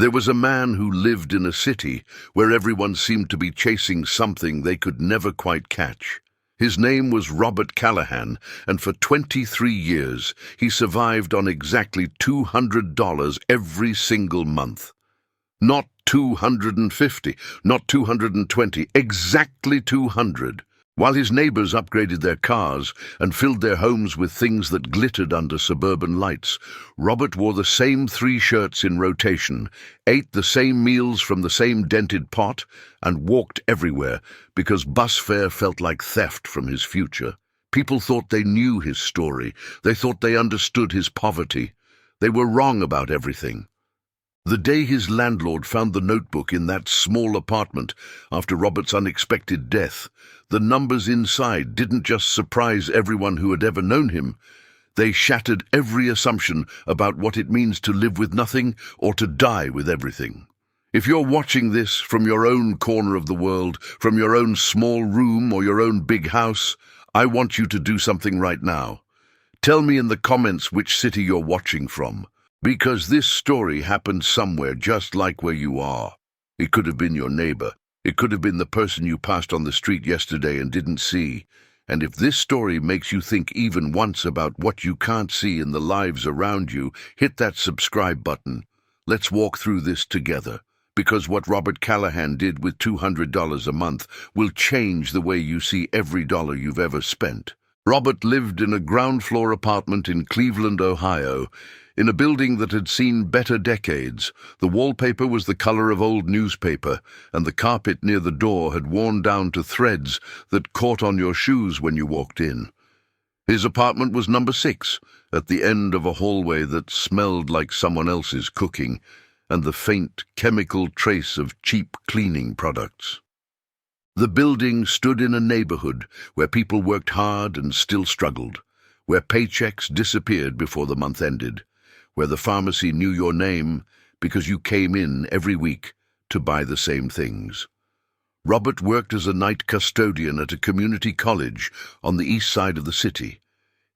There was a man who lived in a city where everyone seemed to be chasing something they could never quite catch. His name was Robert Callahan, and for 23 years he survived on exactly $200 every single month. Not 250, not 220, exactly 200. While his neighbors upgraded their cars and filled their homes with things that glittered under suburban lights, Robert wore the same 3 shirts in rotation, ate the same meals from the same dented pot, and walked everywhere because bus fare felt like theft from his future. People thought they knew his story. They thought they understood his poverty. They were wrong about everything. The day his landlord found the notebook in that small apartment after Robert's unexpected death, the numbers inside didn't just surprise everyone who had ever known him. They shattered every assumption about what it means to live with nothing or to die with everything. If you're watching this from your own corner of the world, from your own small room or your own big house, I want you to do something right now. Tell me in the comments which city you're watching from. Because this story happened somewhere just like where you are. It could have been your neighbor. It could have been the person you passed on the street yesterday and didn't see. And if this story makes you think even once about what you can't see in the lives around you, hit that subscribe button. Let's walk through this together. Because what Robert Callahan did with $200 a month will change the way you see every dollar you've ever spent. Robert lived in a ground-floor apartment in Cleveland, Ohio, in a building that had seen better decades. The wallpaper was the color of old newspaper, and the carpet near the door had worn down to threads that caught on your shoes when you walked in. His apartment was number 6, at the end of a hallway that smelled like someone else's cooking, and the faint chemical trace of cheap cleaning products. The building stood in a neighborhood where people worked hard and still struggled, where paychecks disappeared before the month ended, where the pharmacy knew your name because you came in every week to buy the same things. Robert worked as a night custodian at a community college on the east side of the city.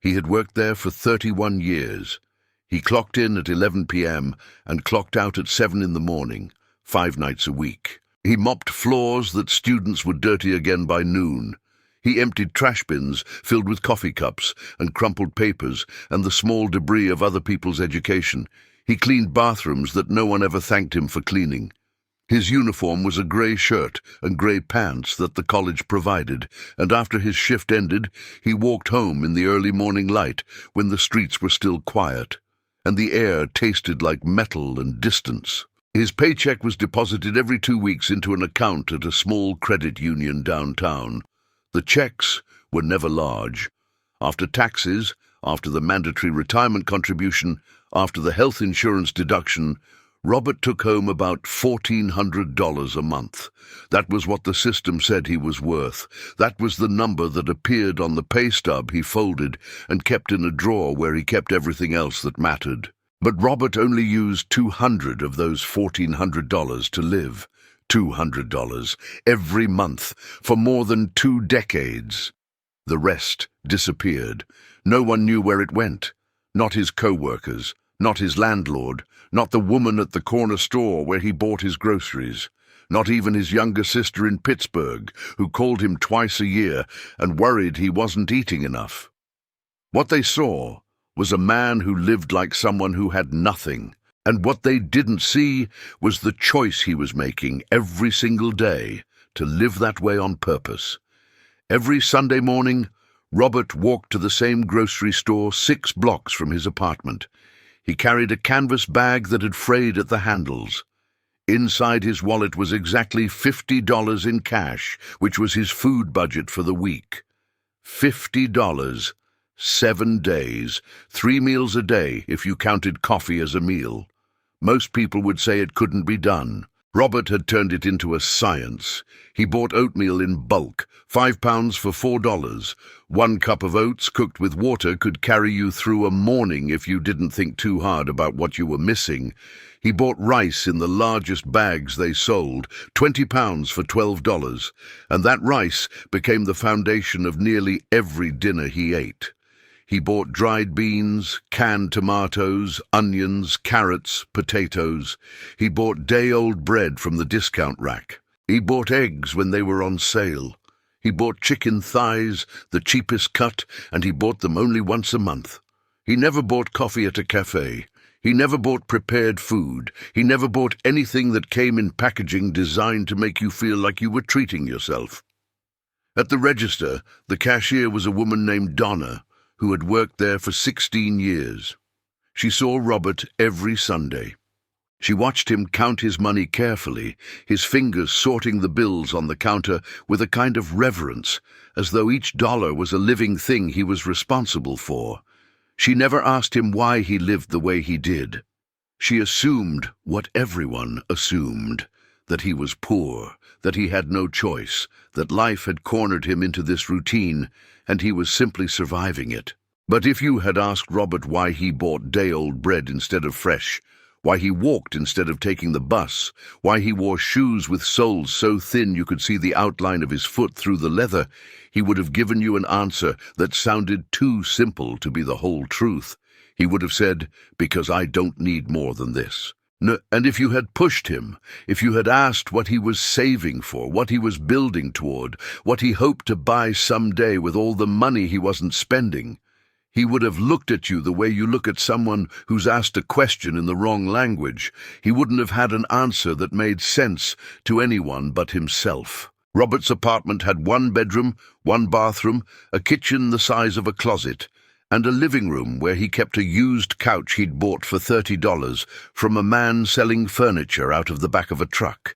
He had worked there for 31 years. He clocked in at 11 p.m. and clocked out at 7 in the morning, 5 nights a week. He mopped floors that students would dirty again by noon. He emptied trash bins filled with coffee cups and crumpled papers and the small debris of other people's education. He cleaned bathrooms that no one ever thanked him for cleaning. His uniform was a grey shirt and grey pants that the college provided, and after his shift ended, he walked home in the early morning light when the streets were still quiet, and the air tasted like metal and distance. His paycheck was deposited every 2 weeks into an account at a small credit union downtown. The checks were never large. After taxes, after the mandatory retirement contribution, after the health insurance deduction, Robert took home about $1,400 a month. That was what the system said he was worth. That was the number that appeared on the pay stub he folded and kept in a drawer where he kept everything else that mattered. But Robert only used $200 of those $1,400 to live. $200 every month for more than 2 decades. The rest disappeared. No one knew where it went. Not his co-workers, not his landlord, not the woman at the corner store where he bought his groceries, not even his younger sister in Pittsburgh, who called him twice a year and worried he wasn't eating enough. What they saw was a man who lived like someone who had nothing. And what they didn't see was the choice he was making every single day to live that way on purpose. Every Sunday morning, Robert walked to the same grocery store 6 blocks from his apartment. He carried a canvas bag that had frayed at the handles. Inside his wallet was exactly $50 in cash, which was his food budget for the week. $50, 7 days, 3 meals a day if you counted coffee as a meal. Most people would say it couldn't be done. Robert had turned it into a science. He bought oatmeal in bulk, 5 pounds for $4. 1 cup of oats cooked with water could carry you through a morning if you didn't think too hard about what you were missing. He bought rice in the largest bags they sold, 20 pounds for $12, and that rice became the foundation of nearly every dinner he ate. He bought dried beans, canned tomatoes, onions, carrots, potatoes. He bought day-old bread from the discount rack. He bought eggs when they were on sale. He bought chicken thighs, the cheapest cut, and he bought them only once a month. He never bought coffee at a cafe. He never bought prepared food. He never bought anything that came in packaging designed to make you feel like you were treating yourself. At the register, the cashier was a woman named Donna, who had worked there for 16 years. She saw Robert every Sunday. She watched him count his money carefully, his fingers sorting the bills on the counter with a kind of reverence, as though each dollar was a living thing he was responsible for. She never asked him why he lived the way he did. She assumed what everyone assumed, that he was poor, that he had no choice, that life had cornered him into this routine, and he was simply surviving it. But if you had asked Robert why he bought day-old bread instead of fresh, why he walked instead of taking the bus, why he wore shoes with soles so thin you could see the outline of his foot through the leather, he would have given you an answer that sounded too simple to be the whole truth. He would have said, "Because I don't need more than this." No, and if you had pushed him, if you had asked what he was saving for, what he was building toward, what he hoped to buy someday with all the money he wasn't spending, he would have looked at you the way you look at someone who's asked a question in the wrong language. He wouldn't have had an answer that made sense to anyone but himself. Robert's apartment had one bedroom, one bathroom, a kitchen the size of a closet, and a living room where he kept a used couch he'd bought for $30 from a man selling furniture out of the back of a truck.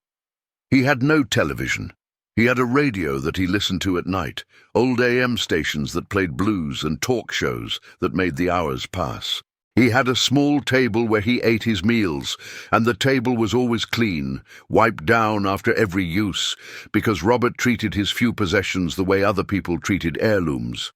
He had no television. He had a radio that he listened to at night, old AM stations that played blues and talk shows that made the hours pass. He had a small table where he ate his meals, and the table was always clean, wiped down after every use, because Robert treated his few possessions the way other people treated heirlooms.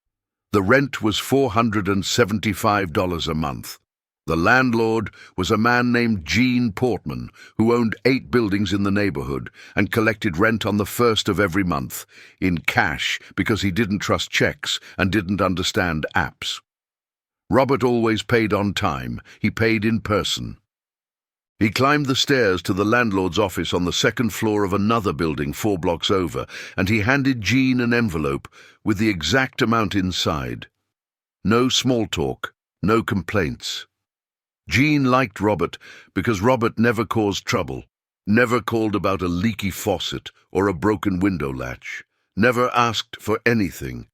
The rent was $475 a month. The landlord was a man named Gene Portman, who owned 8 buildings in the neighborhood and collected rent on the 1st of every month, in cash, because he didn't trust checks and didn't understand apps. Robert always paid on time. He paid in person. He climbed the stairs to the landlord's office on the 2nd floor of another building 4 blocks over, and he handed Gene an envelope with the exact amount inside. No small talk, no complaints. Gene liked Robert because Robert never caused trouble, never called about a leaky faucet or a broken window latch, never asked for anything.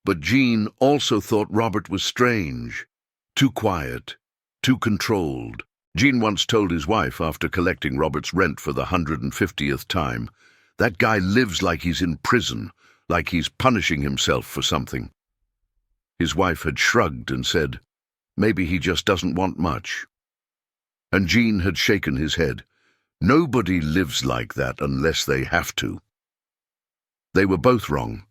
But Gene also thought Robert was strange, too quiet, too controlled. Gene once told his wife after collecting Robert's rent for the 150th time, "That guy lives like he's in prison, like he's punishing himself for something." His wife had shrugged and said, "Maybe he just doesn't want much." And Gene had shaken his head. Nobody lives like that unless they have to. They were both wrong.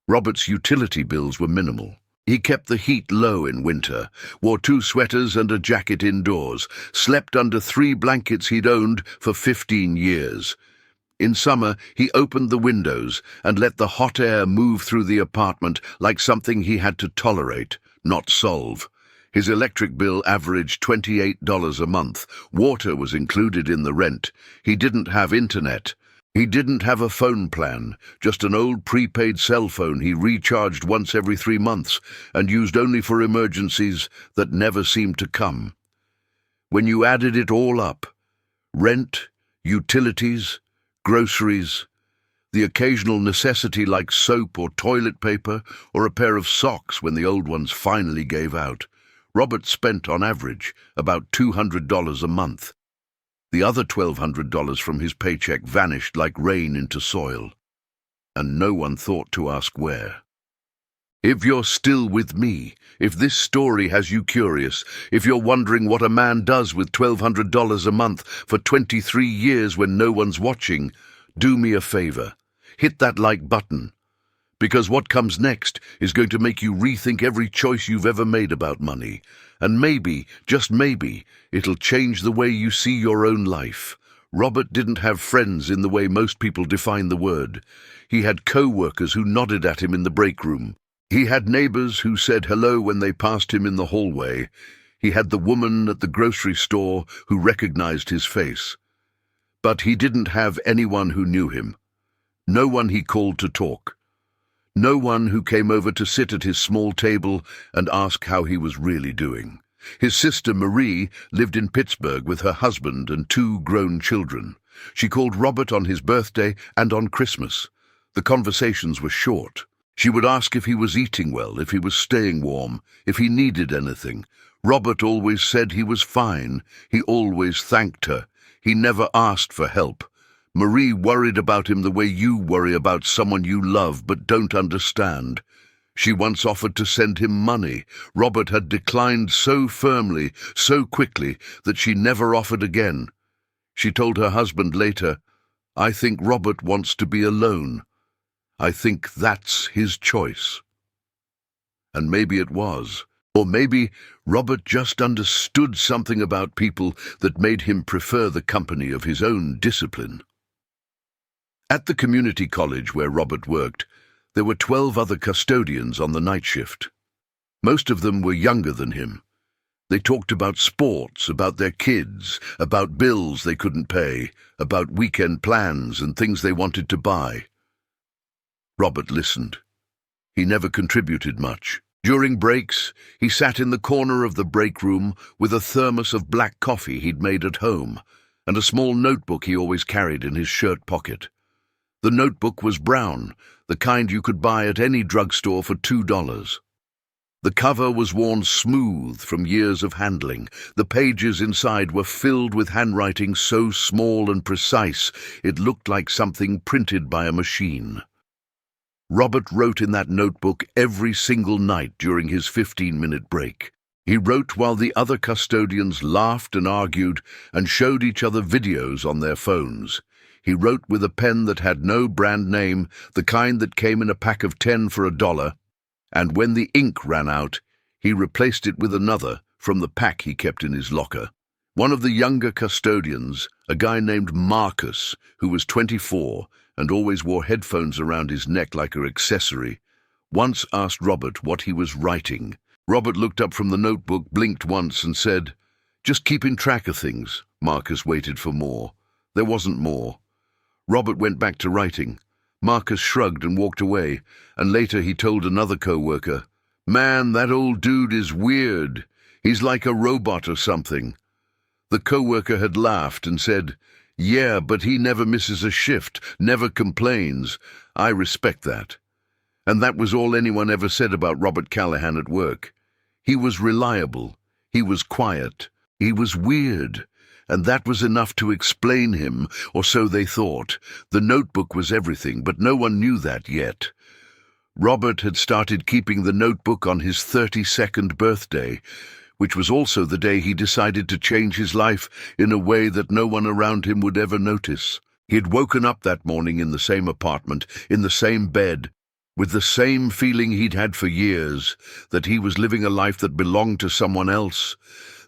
Robert's utility bills were minimal. He kept the heat low in winter, wore 2 sweaters and a jacket indoors, slept under 3 blankets he'd owned for 15 years. In summer, he opened the windows and let the hot air move through the apartment like something he had to tolerate, not solve. His electric bill averaged $28 a month. Water was included in the rent. He didn't have internet. He didn't have a phone plan, just an old prepaid cell phone he recharged once every 3 months and used only for emergencies that never seemed to come. When you added it all up, rent, utilities, groceries, the occasional necessity like soap or toilet paper or a pair of socks when the old ones finally gave out, Robert spent on average about $200 a month. The other $1,200 from his paycheck vanished like rain into soil, and no one thought to ask where. If you're still with me, if this story has you curious, if you're wondering what a man does with $1,200 a month for 23 years when no one's watching, do me a favor. Hit that like button, because what comes next is going to make you rethink every choice you've ever made about money. And maybe, just maybe, it'll change the way you see your own life. Robert didn't have friends in the way most people define the word. He had co-workers who nodded at him in the break room. He had neighbors who said hello when they passed him in the hallway. He had the woman at the grocery store who recognized his face. But he didn't have anyone who knew him. No one he called to talk. No one who came over to sit at his small table and ask how he was really doing. His sister Marie lived in Pittsburgh with her husband and 2 grown children. She called Robert on his birthday and on Christmas. The conversations were short. She would ask if he was eating well, if he was staying warm, if he needed anything. Robert always said he was fine. He always thanked her. He never asked for help. Marie worried about him the way you worry about someone you love but don't understand. She once offered to send him money. Robert had declined so firmly, so quickly, that she never offered again. She told her husband later, "I think Robert wants to be alone. I think that's his choice." And maybe it was. Or maybe Robert just understood something about people that made him prefer the company of his own discipline. At the community college where Robert worked, there were 12 other custodians on the night shift. Most of them were younger than him. They talked about sports, about their kids, about bills they couldn't pay, about weekend plans and things they wanted to buy. Robert listened. He never contributed much. During breaks, he sat in the corner of the break room with a thermos of black coffee he'd made at home and a small notebook he always carried in his shirt pocket. The notebook was brown, the kind you could buy at any drugstore for $2. The cover was worn smooth from years of handling. The pages inside were filled with handwriting so small and precise it looked like something printed by a machine. Robert wrote in that notebook every single night during his 15-minute break. He wrote while the other custodians laughed and argued and showed each other videos on their phones. He wrote with a pen that had no brand name, the kind that came in a pack of 10 for $1, and when the ink ran out, he replaced it with another from the pack he kept in his locker. One of the younger custodians, a guy named Marcus, who was 24 and always wore headphones around his neck like an accessory, once asked Robert what he was writing. Robert looked up from the notebook, blinked once and said, "Just keeping track of things." Marcus waited for more. There wasn't more. Robert went back to writing. Marcus shrugged and walked away, and later he told another co-worker, "Man, that old dude is weird. He's like a robot or something." The co-worker had laughed and said, "Yeah, but he never misses a shift, never complains. I respect that." And that was all anyone ever said about Robert Callahan at work. He was reliable. He was quiet. He was weird. And that was enough to explain him, or so they thought. The notebook was everything, but no one knew that yet. Robert had started keeping the notebook on his 32nd birthday, which was also the day he decided to change his life in a way that no one around him would ever notice. He had woken up that morning in the same apartment, in the same bed, with the same feeling he'd had for years, that he was living a life that belonged to someone else,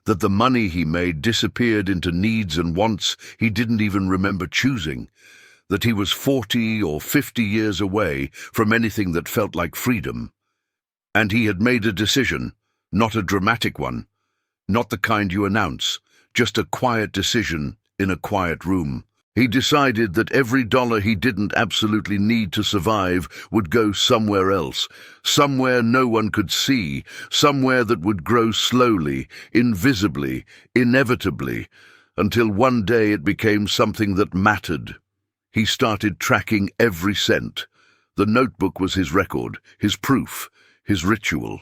that the money he made disappeared into needs and wants he didn't even remember choosing, that he was 40 or 50 years away from anything that felt like freedom. And he had made a decision, not a dramatic one, not the kind you announce, just a quiet decision in a quiet room. He decided that every dollar he didn't absolutely need to survive would go somewhere else, somewhere no one could see, somewhere that would grow slowly, invisibly, inevitably, until one day it became something that mattered. He started tracking every cent. The notebook was his record, his proof, his ritual.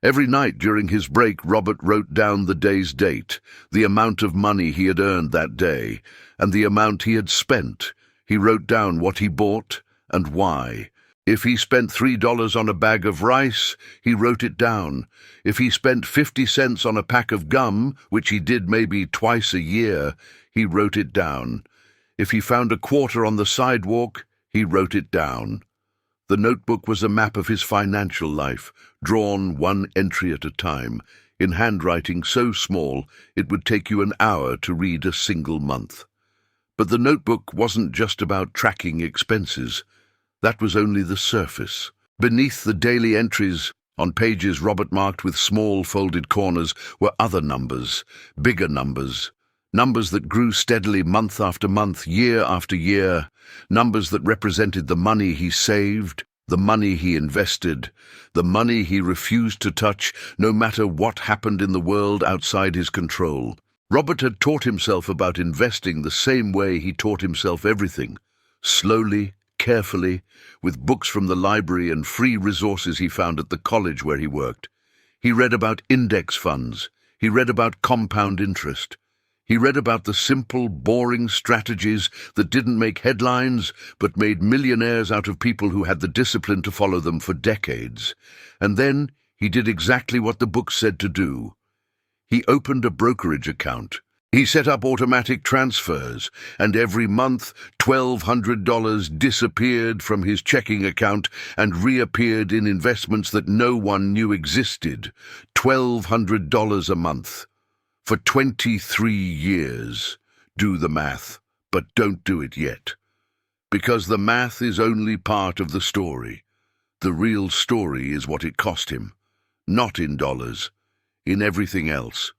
Every night during his break, Robert wrote down the day's date, the amount of money he had earned that day, and the amount he had spent. He wrote down what he bought and why. If he spent $3 on a bag of rice, he wrote it down. If he spent 50 cents on a pack of gum, which he did maybe twice a year, he wrote it down. If he found a quarter on the sidewalk, he wrote it down. The notebook was a map of his financial life, drawn one entry at a time, in handwriting so small it would take you an hour to read a single month. But the notebook wasn't just about tracking expenses. That was only the surface. Beneath the daily entries, on pages Robert marked with small folded corners, were other numbers, bigger numbers. Numbers that grew steadily month after month, year after year. Numbers that represented the money he saved, the money he invested, the money he refused to touch, no matter what happened in the world outside his control. Robert had taught himself about investing the same way he taught himself everything. Slowly, carefully, with books from the library and free resources he found at the college where he worked. He read about index funds. He read about compound interest. He read about the simple, boring strategies that didn't make headlines, but made millionaires out of people who had the discipline to follow them for decades. And then he did exactly what the book said to do. He opened a brokerage account. He set up automatic transfers, and every month $1,200 disappeared from his checking account and reappeared in investments that no one knew existed. $1,200 a month. For 23 years. Do the math, but don't do it yet. Because the math is only part of the story. The real story is what it cost him. Not in dollars. In everything else.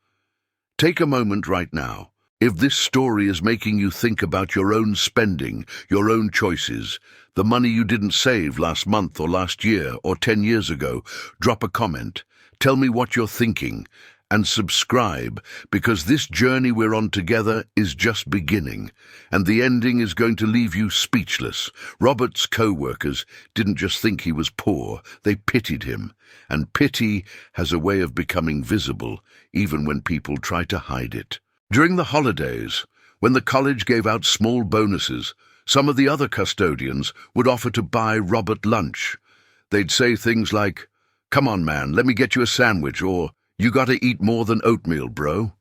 Take a moment right now. If this story is making you think about your own spending, your own choices, the money you didn't save last month or last year or 10 years ago, drop a comment. Tell me what you're thinking. And subscribe, because this journey we're on together is just beginning, and the ending is going to leave you speechless. Robert's co-workers didn't just think he was poor, they pitied him, and pity has a way of becoming visible, even when people try to hide it. During the holidays, when the college gave out small bonuses, some of the other custodians would offer to buy Robert lunch. They'd say things like, "Come on, man, let me get you a sandwich," or "You gotta eat more than oatmeal, bro."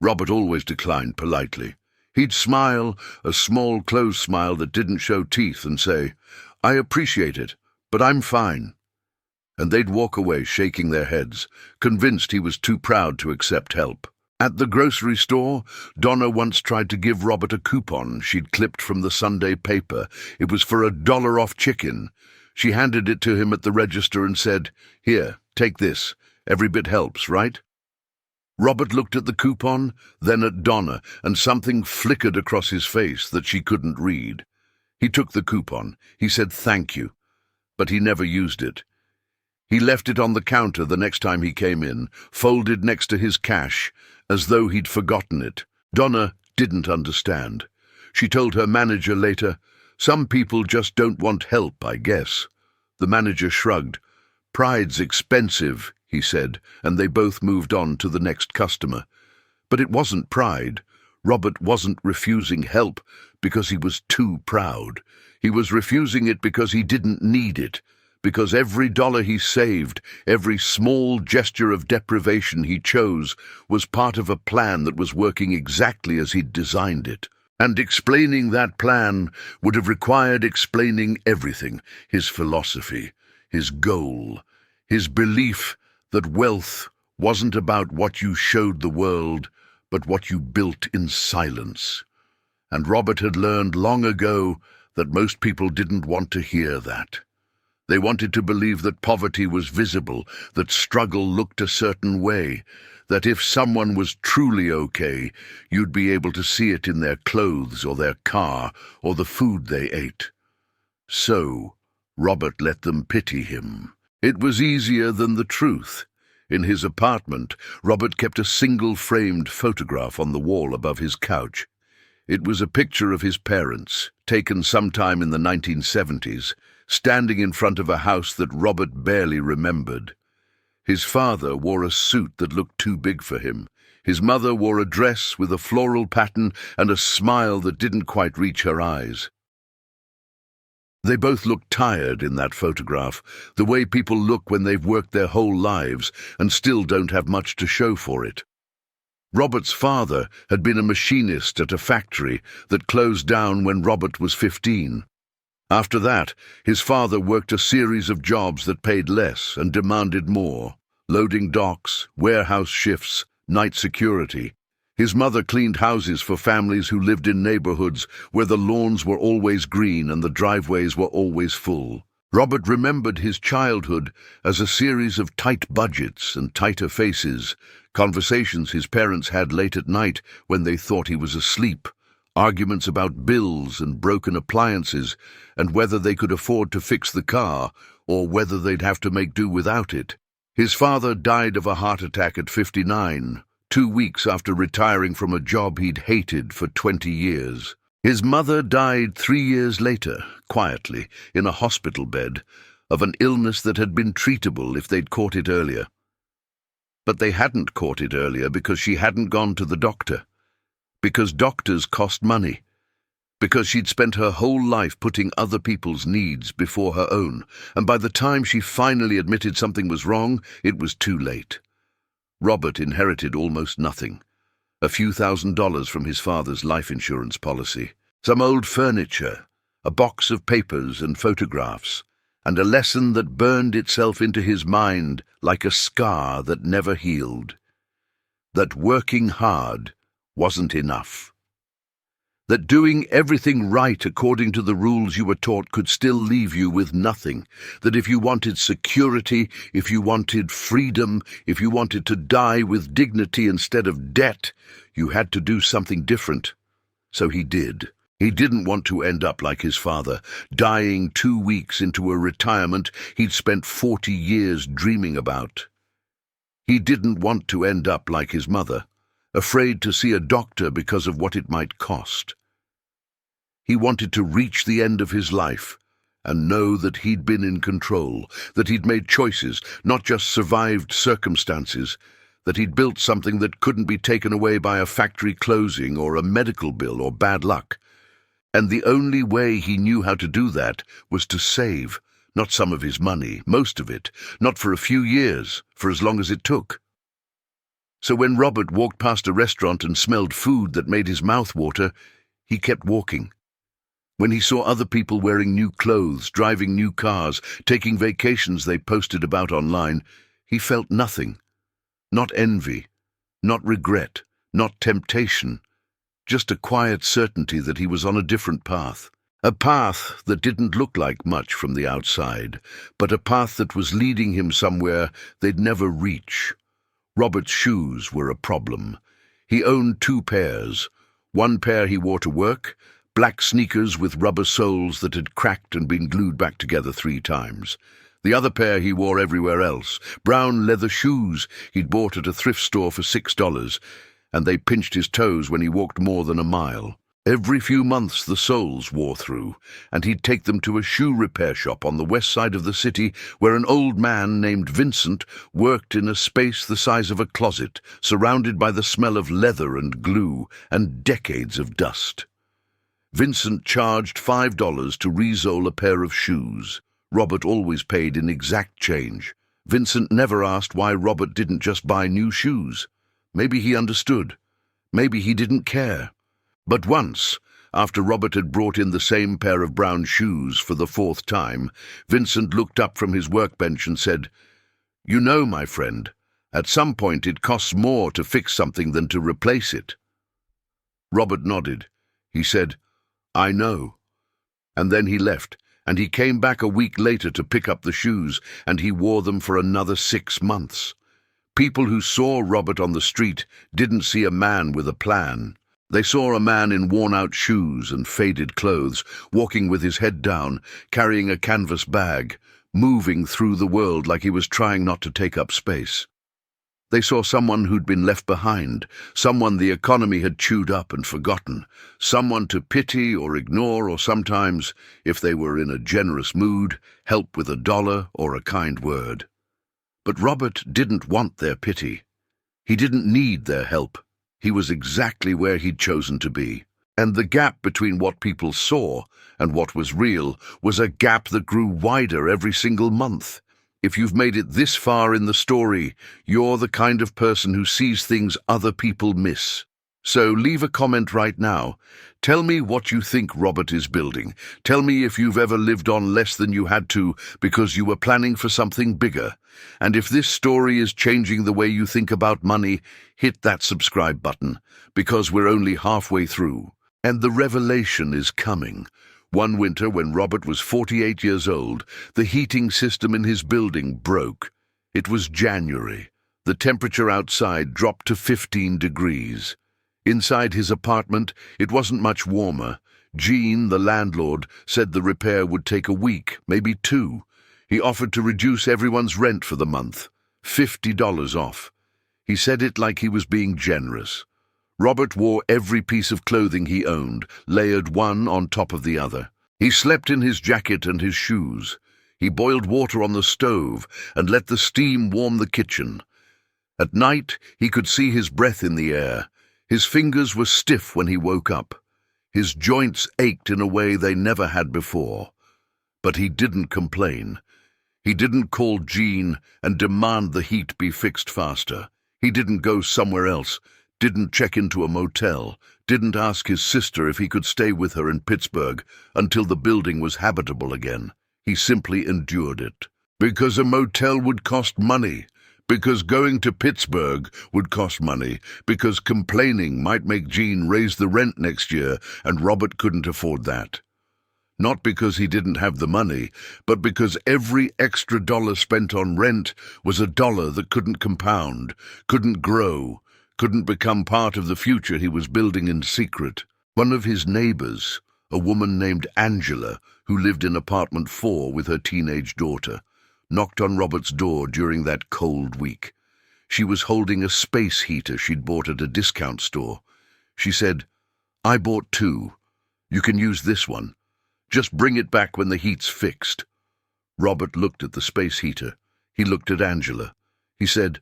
Robert always declined politely. He'd smile, a small, closed smile that didn't show teeth, and say, "I appreciate it, but I'm fine." And they'd walk away shaking their heads, convinced he was too proud to accept help. At the grocery store, Donna once tried to give Robert a coupon she'd clipped from the Sunday paper. It was for $1 off chicken. She handed it to him at the register and said, "Here, take this. Every bit helps, right?" Robert looked at the coupon, then at Donna, and something flickered across his face that she couldn't read. He took the coupon. He said thank you, but he never used it. He left it on the counter the next time he came in, folded next to his cash, as though he'd forgotten it. Donna didn't understand. She told her manager later, "Some people just don't want help, I guess." The manager shrugged. "Pride's expensive," he said, and they both moved on to the next customer. But it wasn't pride. Robert wasn't refusing help because he was too proud. He was refusing it because he didn't need it, because every dollar he saved, every small gesture of deprivation he chose, was part of a plan that was working exactly as he'd designed it. And explaining that plan would have required explaining everything: his philosophy, his goal, his belief that wealth wasn't about what you showed the world, but what you built in silence. And Robert had learned long ago that most people didn't want to hear that. They wanted to believe that poverty was visible, that struggle looked a certain way, that if someone was truly okay, you'd be able to see it in their clothes or their car or the food they ate. So, Robert let them pity him. It was easier than the truth. In his apartment, Robert kept a single-framed photograph on the wall above his couch. It was a picture of his parents, taken sometime in the 1970s, standing in front of a house that Robert barely remembered. His father wore a suit that looked too big for him. His mother wore a dress with a floral pattern and a smile that didn't quite reach her eyes. They both looked tired in that photograph, the way people look when they've worked their whole lives and still don't have much to show for it. Robert's father had been a machinist at a factory that closed down when Robert was 15. After that, his father worked a series of jobs that paid less and demanded more: loading docks, warehouse shifts, night security. His mother cleaned houses for families who lived in neighborhoods where the lawns were always green and the driveways were always full. Robert remembered his childhood as a series of tight budgets and tighter faces, conversations his parents had late at night when they thought he was asleep, arguments about bills and broken appliances and whether they could afford to fix the car or whether they'd have to make do without it. His father died of a heart attack at 59, 2 weeks after retiring from a job he'd hated for 20 years. His mother died 3 years later, quietly, in a hospital bed, of an illness that had been treatable if they'd caught it earlier. But they hadn't caught it earlier because she hadn't gone to the doctor, because doctors cost money, because she'd spent her whole life putting other people's needs before her own, and by the time she finally admitted something was wrong, it was too late. Robert inherited almost nothing. A few $1,000s from his father's life insurance policy, some old furniture, a box of papers and photographs, and a lesson that burned itself into his mind like a scar that never healed. That working hard wasn't enough. That doing everything right according to the rules you were taught could still leave you with nothing. That if you wanted security, if you wanted freedom, if you wanted to die with dignity instead of debt, you had to do something different. So he did. He didn't want to end up like his father, dying 2 weeks into a retirement he'd spent 40 years dreaming about. He didn't want to end up like his mother, afraid to see a doctor because of what it might cost. He wanted to reach the end of his life and know that he'd been in control, that he'd made choices, not just survived circumstances, that he'd built something that couldn't be taken away by a factory closing or a medical bill or bad luck. And the only way he knew how to do that was to save, not some of his money, most of it, not for a few years, for as long as it took. So when Robert walked past a restaurant and smelled food that made his mouth water, he kept walking. When he saw other people wearing new clothes, driving new cars, taking vacations they posted about online, he felt nothing. Not envy, not regret, not temptation, just a quiet certainty that he was on a different path. A path that didn't look like much from the outside, but a path that was leading him somewhere they'd never reach. Robert's shoes were a problem. He owned 2 pairs. One pair he wore to work, black sneakers with rubber soles that had cracked and been glued back together 3 times. The other pair he wore everywhere else, brown leather shoes he'd bought at a thrift store for $6, and they pinched his toes when he walked more than a mile. Every few months the soles wore through, and he'd take them to a shoe repair shop on the west side of the city where an old man named Vincent worked in a space the size of a closet, surrounded by the smell of leather and glue and decades of dust. Vincent charged $5 to re-sole a pair of shoes. Robert always paid in exact change. Vincent never asked why Robert didn't just buy new shoes. Maybe he understood. Maybe he didn't care. But once, after Robert had brought in the same pair of brown shoes for the 4th time, Vincent looked up from his workbench and said, "You know, my friend, at some point it costs more to fix something than to replace it." Robert nodded. He said, "I know." And then he left, and he came back a week later to pick up the shoes, and he wore them for another 6 months. People who saw Robert on the street didn't see a man with a plan. They saw a man in worn-out shoes and faded clothes, walking with his head down, carrying a canvas bag, moving through the world like he was trying not to take up space. They saw someone who'd been left behind, someone the economy had chewed up and forgotten, someone to pity or ignore, or sometimes, if they were in a generous mood, help with $1 or a kind word. But Robert didn't want their pity. He didn't need their help. He was exactly where he'd chosen to be. And the gap between what people saw and what was real was a gap that grew wider every single month. If you've made it this far in the story, you're the kind of person who sees things other people miss. So leave a comment right now. Tell me what you think Robert is building. Tell me if you've ever lived on less than you had to because you were planning for something bigger. And if this story is changing the way you think about money, hit that subscribe button, because we're only halfway through. And the revelation is coming. One winter, when Robert was 48 years old, the heating system in his building broke. It was January. The temperature outside dropped to 15 degrees. Inside his apartment, it wasn't much warmer. Gene, the landlord, said the repair would take a week, maybe 2. He offered to reduce everyone's rent for the month, $50 off. He said it like he was being generous. Robert wore every piece of clothing he owned, layered one on top of the other. He slept in his jacket and his shoes. He boiled water on the stove and let the steam warm the kitchen. At night, he could see his breath in the air. His fingers were stiff when he woke up. His joints ached in a way they never had before. But he didn't complain. He didn't call Gene and demand the heat be fixed faster. He didn't go somewhere else, didn't check into a motel, didn't ask his sister if he could stay with her in Pittsburgh until the building was habitable again. He simply endured it. Because a motel would cost money. Because going to Pittsburgh would cost money. Because complaining might make Gene raise the rent next year, and Robert couldn't afford that. Not because he didn't have the money, but because every extra dollar spent on rent was a dollar that couldn't compound, couldn't grow, couldn't become part of the future he was building in secret. One of his neighbors, a woman named Angela, who lived in apartment 4 with her teenage daughter, knocked on Robert's door during that cold week. She was holding a space heater she'd bought at a discount store. She said, "I bought 2. You can use this one. Just bring it back when the heat's fixed." Robert looked at the space heater. He looked at Angela. He said,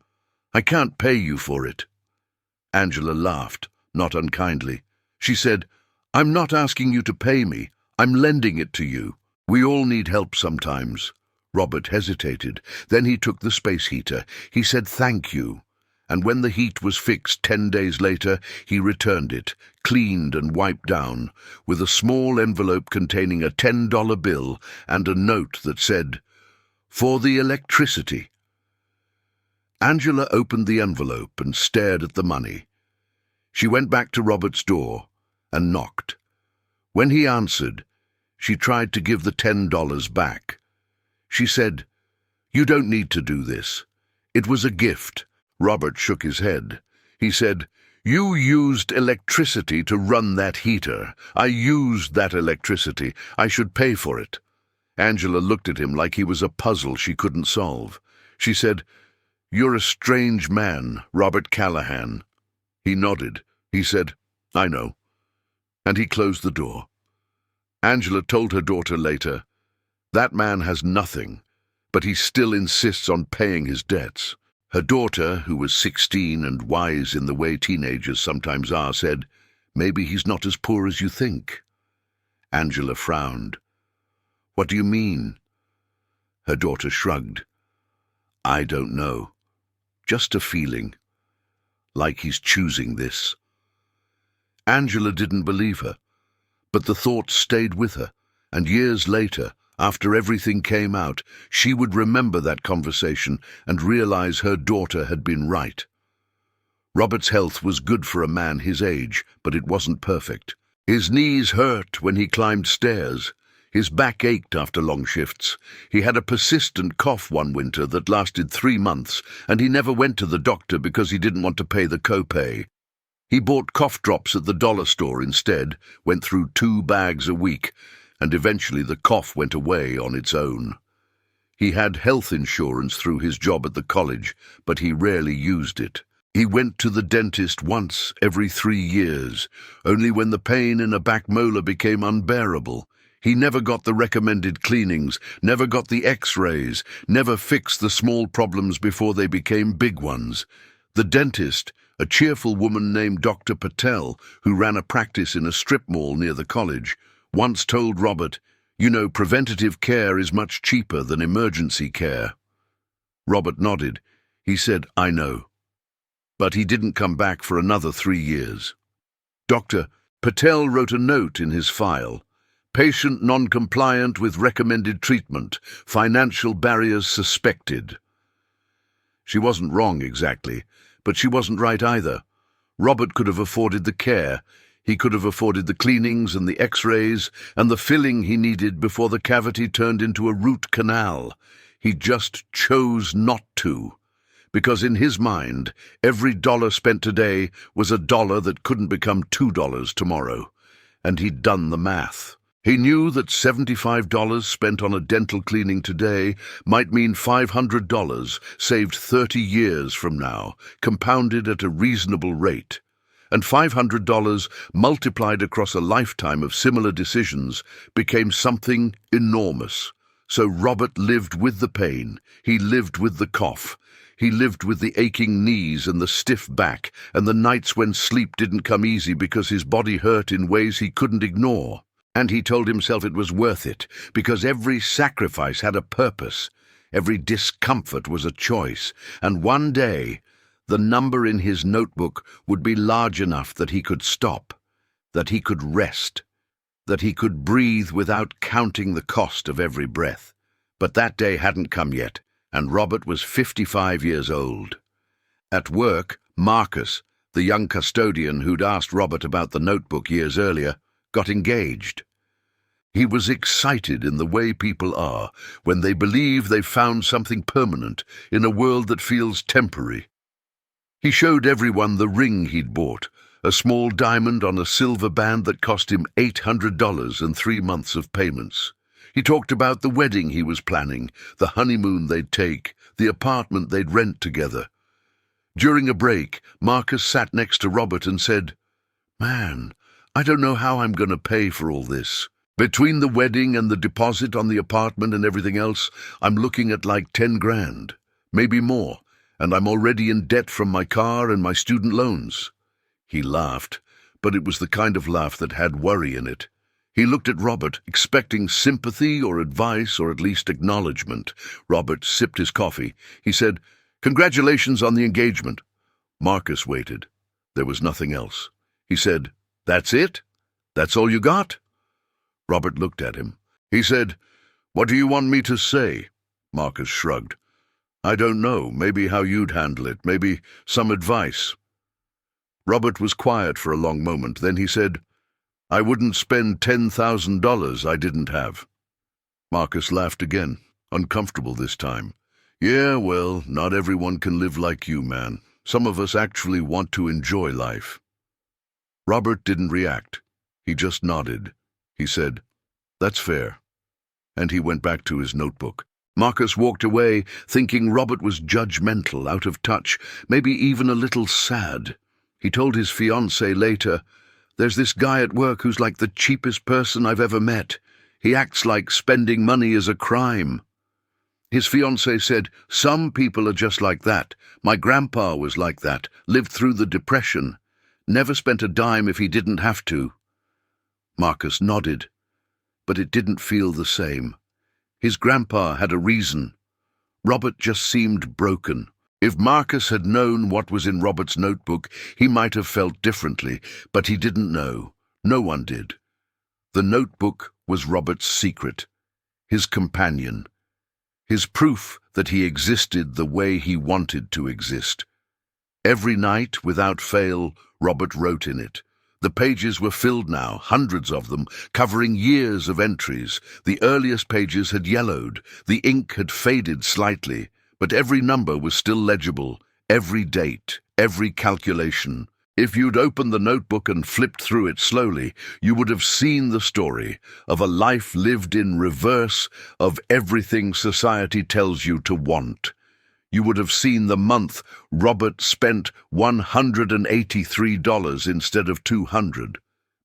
"I can't pay you for it." Angela laughed, not unkindly. She said, "I'm not asking you to pay me. I'm lending it to you. We all need help sometimes." Robert hesitated. Then he took the space heater. He said thank you. And when the heat was fixed 10 days later, he returned it, cleaned and wiped down, with a small envelope containing a $10 bill and a note that said, "For the electricity." Angela opened the envelope and stared at the money. She went back to Robert's door and knocked. When he answered, she tried to give the $10 back. She said, "You don't need to do this. It was a gift." Robert shook his head. He said, "You used electricity to run that heater. I used that electricity. I should pay for it." Angela looked at him like he was a puzzle she couldn't solve. She said, "You're a strange man, Robert Callahan." He nodded. He said, "I know." And he closed the door. Angela told her daughter later, "That man has nothing, but he still insists on paying his debts." Her daughter, who was 16 and wise in the way teenagers sometimes are, said, "Maybe he's not as poor as you think." Angela frowned. "What do you mean?" Her daughter shrugged. "I don't know. Just a feeling. Like he's choosing this." Angela didn't believe her, but the thought stayed with her, and years later, after everything came out, she would remember that conversation and realize her daughter had been right. Robert's health was good for a man his age, but it wasn't perfect. His knees hurt when he climbed stairs. His back ached after long shifts. He had a persistent cough one winter that lasted 3 months, and he never went to the doctor because he didn't want to pay the copay. He bought cough drops at the dollar store instead, went through 2 bags a week, and eventually the cough went away on its own. He had health insurance through his job at the college, but he rarely used it. He went to the dentist once every 3 years, only when the pain in a back molar became unbearable. He never got the recommended cleanings, never got the x-rays, never fixed the small problems before they became big ones. The dentist, a cheerful woman named Dr. Patel, who ran a practice in a strip mall near the college, once told Robert, "You know, preventative care is much cheaper than emergency care." Robert nodded. He said, "I know." But he didn't come back for another 3 years. Dr. Patel wrote a note in his file. "Patient non-compliant with recommended treatment. Financial barriers suspected." She wasn't wrong exactly, but she wasn't right either. Robert could have afforded the care. He could have afforded the cleanings and the x-rays and the filling he needed before the cavity turned into a root canal. He just chose not to, because in his mind, every dollar spent today was a dollar that couldn't become $2 tomorrow. And he'd done the math. He knew that $75 spent on a dental cleaning today might mean $500 saved 30 years from now, compounded at a reasonable rate. And $500 multiplied across a lifetime of similar decisions became something enormous. So Robert lived with the pain, he lived with the cough, he lived with the aching knees and the stiff back and the nights when sleep didn't come easy because his body hurt in ways he couldn't ignore. And he told himself it was worth it, because every sacrifice had a purpose, every discomfort was a choice, and one day the number in his notebook would be large enough that he could stop, that he could rest, that he could breathe without counting the cost of every breath. But that day hadn't come yet, and Robert was 55 years old. At work, Marcus, the young custodian who'd asked Robert about the notebook years earlier, got engaged. He was excited in the way people are when they believe they've found something permanent in a world that feels temporary. He showed everyone the ring he'd bought, a small diamond on a silver band that cost him $800 and 3 months of payments. He talked about the wedding he was planning, the honeymoon they'd take, the apartment they'd rent together. During a break, Marcus sat next to Robert and said, "Man, I don't know how I'm going to pay for all this. Between the wedding and the deposit on the apartment and everything else, I'm looking at like 10 grand, maybe more, and I'm already in debt from my car and my student loans." He laughed, but it was the kind of laugh that had worry in it. He looked at Robert, expecting sympathy or advice or at least acknowledgement. Robert sipped his coffee. He said, "Congratulations on the engagement." Marcus waited. There was nothing else. He said, "That's it? That's all you got?" Robert looked at him. He said, "What do you want me to say?" Marcus shrugged. "I don't know. Maybe how you'd handle it. Maybe some advice." Robert was quiet for a long moment. Then he said, "I wouldn't spend $10,000 I didn't have." Marcus laughed again, uncomfortable this time. "Yeah, well, not everyone can live like you, man. Some of us actually want to enjoy life." Robert didn't react. He just nodded. He said, "That's fair." And he went back to his notebook. Marcus walked away, thinking Robert was judgmental, out of touch, maybe even a little sad. He told his fiancée later, "There's this guy at work who's like the cheapest person I've ever met. He acts like spending money is a crime." His fiancée said, "Some people are just like that. My grandpa was like that, lived through the Depression. Never spent a dime if he didn't have to." Marcus nodded, but it didn't feel the same. His grandpa had a reason. Robert just seemed broken. If Marcus had known what was in Robert's notebook, he might have felt differently, but he didn't know. No one did. The notebook was Robert's secret, his companion, his proof that he existed the way he wanted to exist. Every night, without fail, Robert wrote in it. The pages were filled now, hundreds of them, covering years of entries. The earliest pages had yellowed, the ink had faded slightly, but every number was still legible, every date, every calculation. If you'd opened the notebook and flipped through it slowly, you would have seen the story of a life lived in reverse of everything society tells you to want. You would have seen the month Robert spent $183 instead of $200,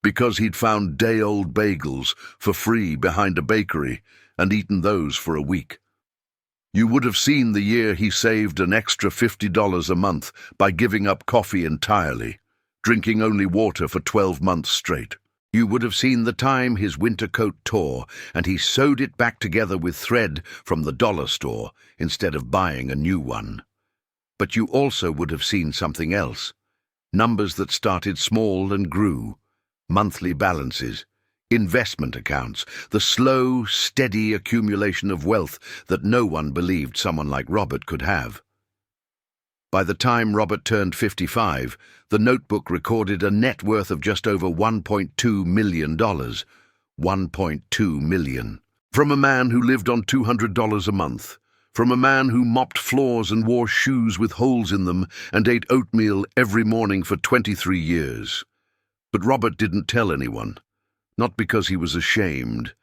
because he'd found day-old bagels for free behind a bakery and eaten those for a week. You would have seen the year he saved an extra $50 a month by giving up coffee entirely, drinking only water for 12 months straight. You would have seen the time his winter coat tore and he sewed it back together with thread from the dollar store instead of buying a new one. But you also would have seen something else. Numbers that started small and grew. Monthly balances. Investment accounts. The slow, steady accumulation of wealth that no one believed someone like Robert could have. By the time Robert turned 55, the notebook recorded a net worth of just over $1.2 million. $1.2 million. From a man who lived on $200 a month. From a man who mopped floors and wore shoes with holes in them and ate oatmeal every morning for 23 years. But Robert didn't tell anyone. Not because he was ashamed,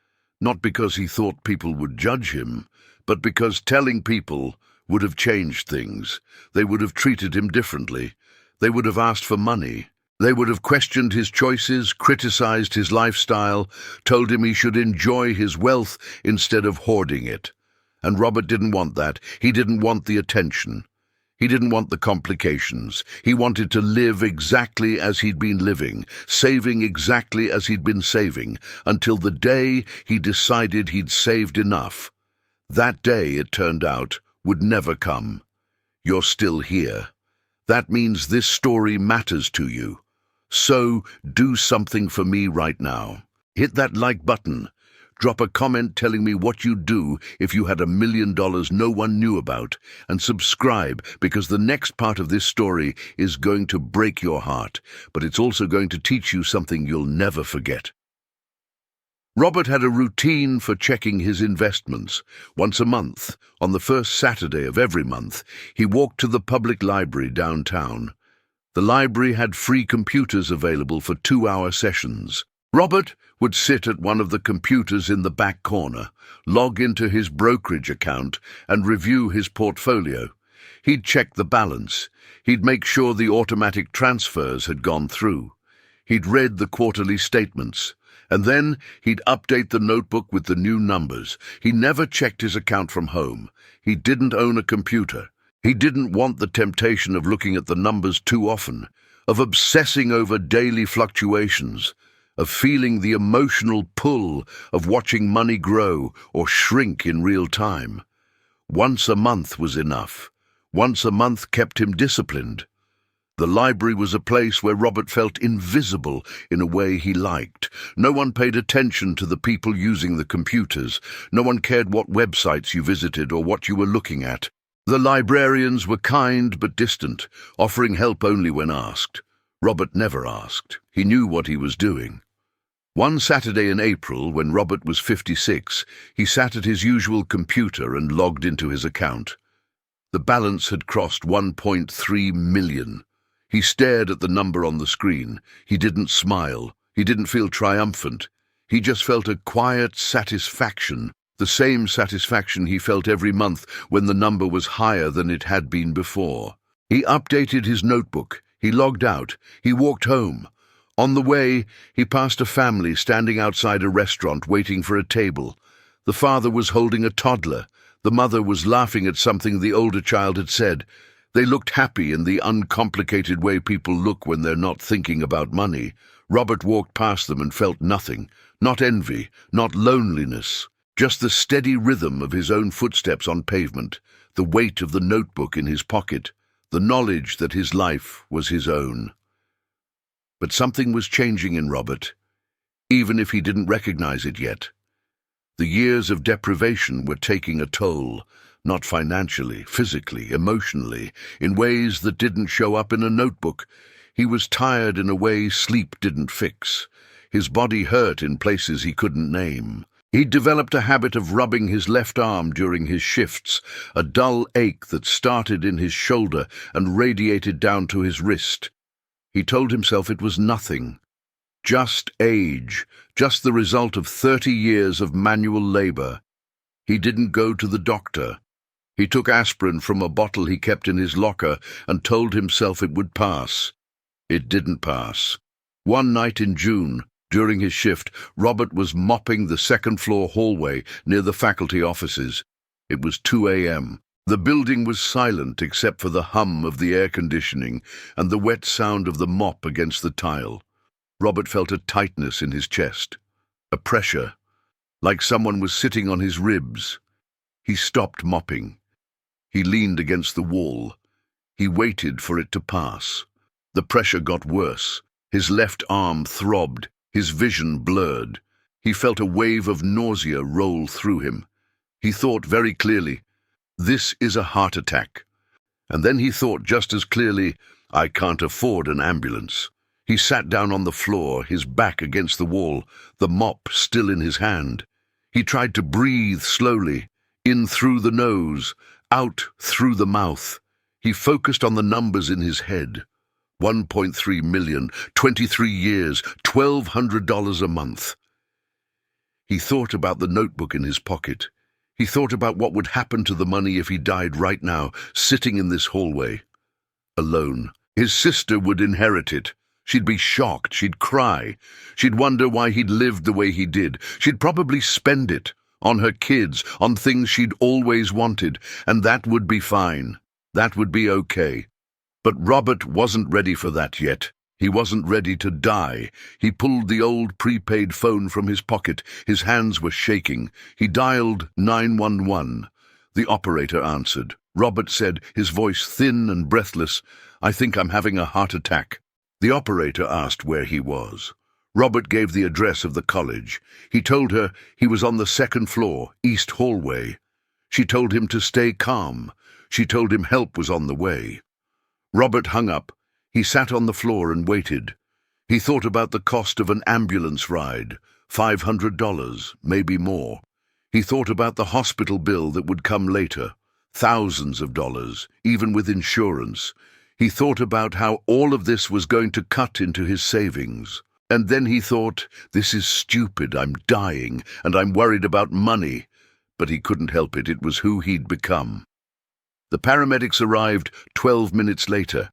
not because he thought people would judge him, but because telling people would have changed things. They would have treated him differently. They would have asked for money. They would have questioned his choices, criticized his lifestyle, told him he should enjoy his wealth instead of hoarding it. And Robert didn't want that. He didn't want the attention. He didn't want the complications. He wanted to live exactly as he'd been living, saving exactly as he'd been saving, until the day he decided he'd saved enough. That day, it turned out, would never come. You're still here. That means this story matters to you. So, do something for me right now. Hit that like button. Drop a comment telling me what you'd do if you had $1 million no one knew about, and subscribe, because the next part of this story is going to break your heart, but it's also going to teach you something you'll never forget. Robert had a routine for checking his investments. Once a month, on the first Saturday of every month, he walked to the public library downtown. The library had free computers available for 2-hour sessions. Robert would sit at one of the computers in the back corner, log into his brokerage account, and review his portfolio. He'd check the balance. He'd make sure the automatic transfers had gone through. He'd read the quarterly statements. And then he'd update the notebook with the new numbers. He never checked his account from home. He didn't own a computer. He didn't want the temptation of looking at the numbers too often, of obsessing over daily fluctuations, of feeling the emotional pull of watching money grow or shrink in real time. Once a month was enough. Once a month kept him disciplined. The library was a place where Robert felt invisible in a way he liked. No one paid attention to the people using the computers. No one cared what websites you visited or what you were looking at. The librarians were kind but distant, offering help only when asked. Robert never asked. He knew what he was doing. One Saturday in April, when Robert was 56, he sat at his usual computer and logged into his account. The balance had crossed 1.3 million. He stared at the number on the screen. He didn't smile. He didn't feel triumphant. He just felt a quiet satisfaction, the same satisfaction he felt every month when the number was higher than it had been before. He updated his notebook. He logged out. He walked home. On the way, he passed a family standing outside a restaurant waiting for a table. The father was holding a toddler. The mother was laughing at something the older child had said. They looked happy in the uncomplicated way people look when they're not thinking about money. Robert walked past them and felt nothing, not envy, not loneliness, just the steady rhythm of his own footsteps on pavement, the weight of the notebook in his pocket, the knowledge that his life was his own. But something was changing in Robert, even if he didn't recognize it yet. The years of deprivation were taking a toll, not financially, physically, emotionally, in ways that didn't show up in a notebook. He was tired in a way sleep didn't fix. His body hurt in places he couldn't name. He'd developed a habit of rubbing his left arm during his shifts, a dull ache that started in his shoulder and radiated down to his wrist. He told himself it was nothing. Just age, just the result of 30 years of manual labor. He didn't go to the doctor. He took aspirin from a bottle he kept in his locker and told himself it would pass. It didn't pass. One night in June, during his shift, Robert was mopping the second-floor hallway near the faculty offices. It was 2 a.m. The building was silent except for the hum of the air conditioning and the wet sound of the mop against the tile. Robert felt a tightness in his chest, a pressure, like someone was sitting on his ribs. He stopped mopping. He leaned against the wall. He waited for it to pass. The pressure got worse. His left arm throbbed, his vision blurred. He felt a wave of nausea roll through him. He thought very clearly, "This is a heart attack." And then he thought just as clearly, I can't afford an ambulance. He sat down on the floor, his back against the wall, the mop still in his hand. He tried to breathe slowly, in through the nose, out through the mouth. He focused on the numbers in his head. 1.3 million, 23 years, $1,200 a month. He thought about the notebook in his pocket. He thought about what would happen to the money if he died right now, sitting in this hallway. Alone. His sister would inherit it. She'd be shocked. She'd cry. She'd wonder why he'd lived the way he did. She'd probably spend it on her kids, on things she'd always wanted, and that would be fine. That would be okay. But Robert wasn't ready for that yet. He wasn't ready to die. He pulled the old prepaid phone from his pocket. His hands were shaking. He dialed 911. The operator answered. Robert said, his voice thin and breathless, I think I'm having a heart attack. The operator asked where he was. Robert gave the address of the college. He told her he was on the second floor, east hallway. She told him to stay calm. She told him help was on the way. Robert hung up. He sat on the floor and waited. He thought about the cost of an ambulance ride, $500, maybe more. He thought about the hospital bill that would come later, thousands of dollars, even with insurance. He thought about how all of this was going to cut into his savings. And then he thought, this is stupid, I'm dying, and I'm worried about money. But he couldn't help it, it was who he'd become. The paramedics arrived 12 minutes later.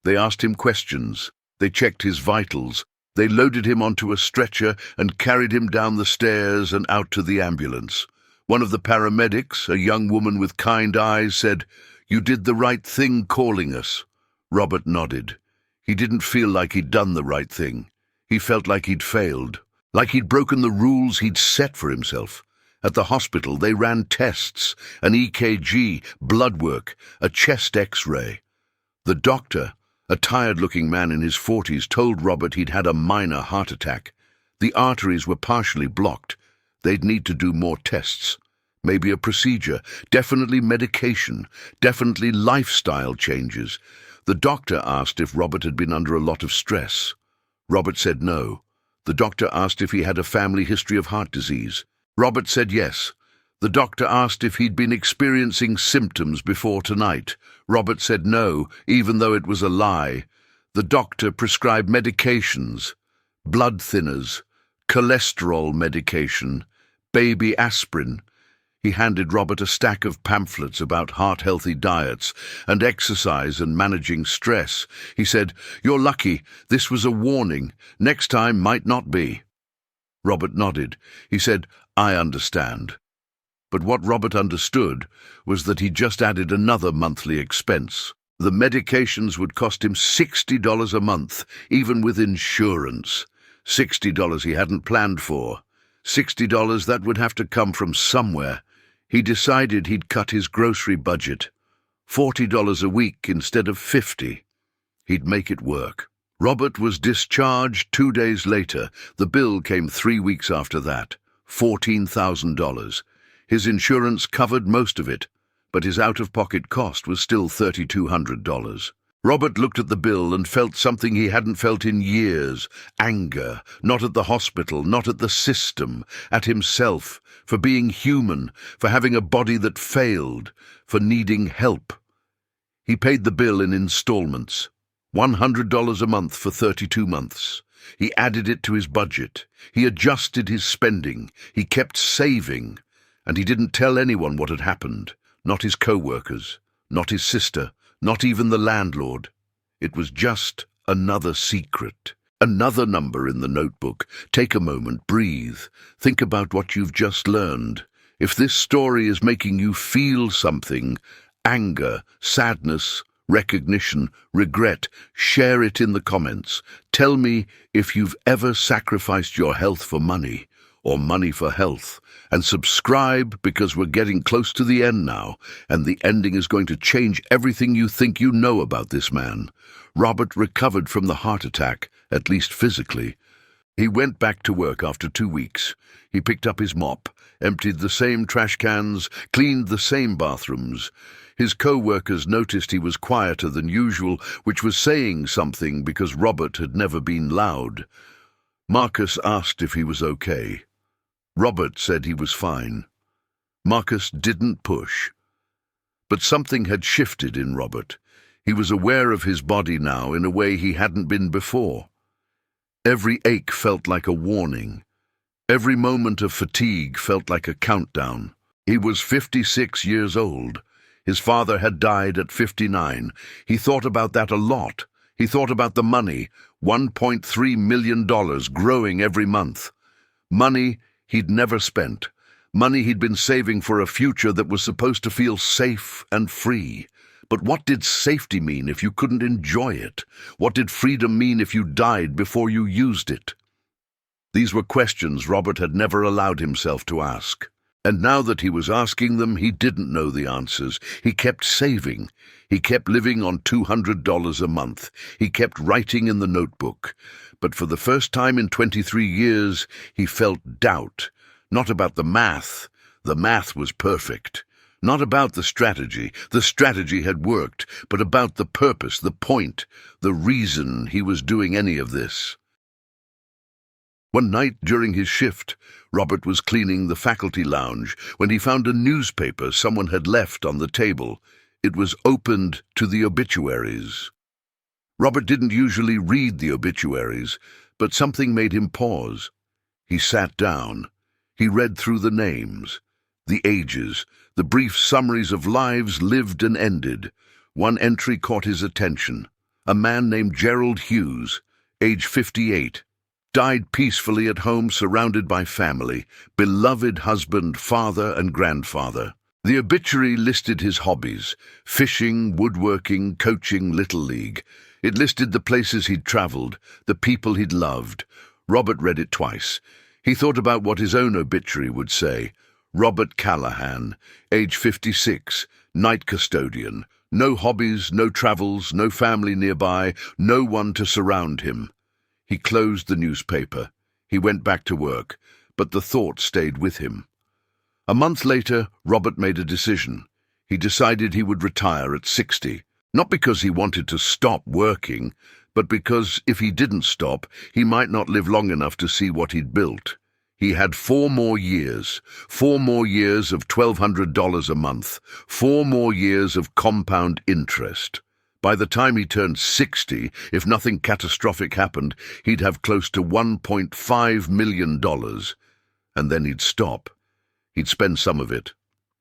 They asked him questions. They checked his vitals. They loaded him onto a stretcher and carried him down the stairs and out to the ambulance. One of the paramedics, a young woman with kind eyes, said, You did the right thing calling us. Robert nodded. He didn't feel like he'd done the right thing. He felt like he'd failed, like he'd broken the rules he'd set for himself. At the hospital, they ran tests, an EKG, blood work, a chest X-ray. The doctor, a tired-looking man in his 40s, told Robert he'd had a minor heart attack. The arteries were partially blocked. They'd need to do more tests. Maybe a procedure, definitely medication, definitely lifestyle changes. The doctor asked if Robert had been under a lot of stress. Robert said no. The doctor asked if he had a family history of heart disease. Robert said yes. The doctor asked if he'd been experiencing symptoms before tonight. Robert said no, even though it was a lie. The doctor prescribed medications, blood thinners, cholesterol medication, baby aspirin. He handed Robert a stack of pamphlets about heart-healthy diets and exercise and managing stress. He said, You're lucky. This was a warning. Next time might not be. Robert nodded. He said, I understand. But what Robert understood was that he just added another monthly expense. The medications would cost him $60 a month, even with insurance. $60 he hadn't planned for. $60 that would have to come from somewhere. He decided he'd cut his grocery budget. $40 a week instead of $50. He'd make it work. Robert was discharged 2 days later. The bill came 3 weeks after that. $14,000. His insurance covered most of it, but his out-of-pocket cost was still $3,200. Robert looked at the bill and felt something he hadn't felt in years. Anger, not at the hospital, not at the system, at himself, for being human, for having a body that failed, for needing help. He paid the bill in installments, $100 a month for 32 months. He added it to his budget. He adjusted his spending. He kept saving. And he didn't tell anyone what had happened, not his co-workers, not his sister, not even the landlord. It was just another secret. Another number in the notebook. Take a moment, breathe. Think about what you've just learned. If this story is making you feel something, anger, sadness, recognition, regret, share it in the comments. Tell me if you've ever sacrificed your health for money, or money for health. And subscribe, because we're getting close to the end now, and the ending is going to change everything you think you know about this man. Robert recovered from the heart attack, at least physically, He went back to work after 2 weeks. He picked up his mop, emptied the same trash cans, cleaned the same bathrooms. His co-workers noticed he was quieter than usual, which was saying something because Robert had never been loud. Marcus asked if he was okay. Robert said he was fine. Marcus didn't push. But something had shifted in Robert. He was aware of his body now in a way he hadn't been before. Every ache felt like a warning. Every moment of fatigue felt like a countdown. He was 56 years old. His father had died at 59. He thought about that a lot. He thought about the money, $1.3 million growing every month. Money he'd never spent. Money he'd been saving for a future that was supposed to feel safe and free. But what did safety mean if you couldn't enjoy it? What did freedom mean if you died before you used it? These were questions Robert had never allowed himself to ask. And now that he was asking them, he didn't know the answers. He kept saving. He kept living on $200 a month. He kept writing in the notebook. But for the first time in 23 years, he felt doubt. Not about the math. The math was perfect. Not about the strategy had worked, but about the purpose, the point, the reason he was doing any of this. One night during his shift, Robert was cleaning the faculty lounge when he found a newspaper someone had left on the table. It was opened to the obituaries. Robert didn't usually read the obituaries, but something made him pause. He sat down. He read through the names, the ages, the brief summaries of lives lived and ended. One entry caught his attention. A man named Gerald Hughes, age 58, died peacefully at home surrounded by family, beloved husband, father, and grandfather. The obituary listed his hobbies: fishing, woodworking, coaching, Little League. It listed the places he'd traveled, the people he'd loved. Robert read it twice. He thought about what his own obituary would say. Robert Callahan, age 56, night custodian. No hobbies, no travels, no family nearby, no one to surround him. He closed the newspaper. He went back to work, but the thought stayed with him. A month later, Robert made a decision. He decided he would retire at 60, not because he wanted to stop working, but because if he didn't stop, he might not live long enough to see what he'd built. He had 4 more years of $1,200 a month, 4 more years of compound interest. By the time he turned 60, if nothing catastrophic happened, he'd have close to $1.5 million. And then he'd stop. He'd spend some of it,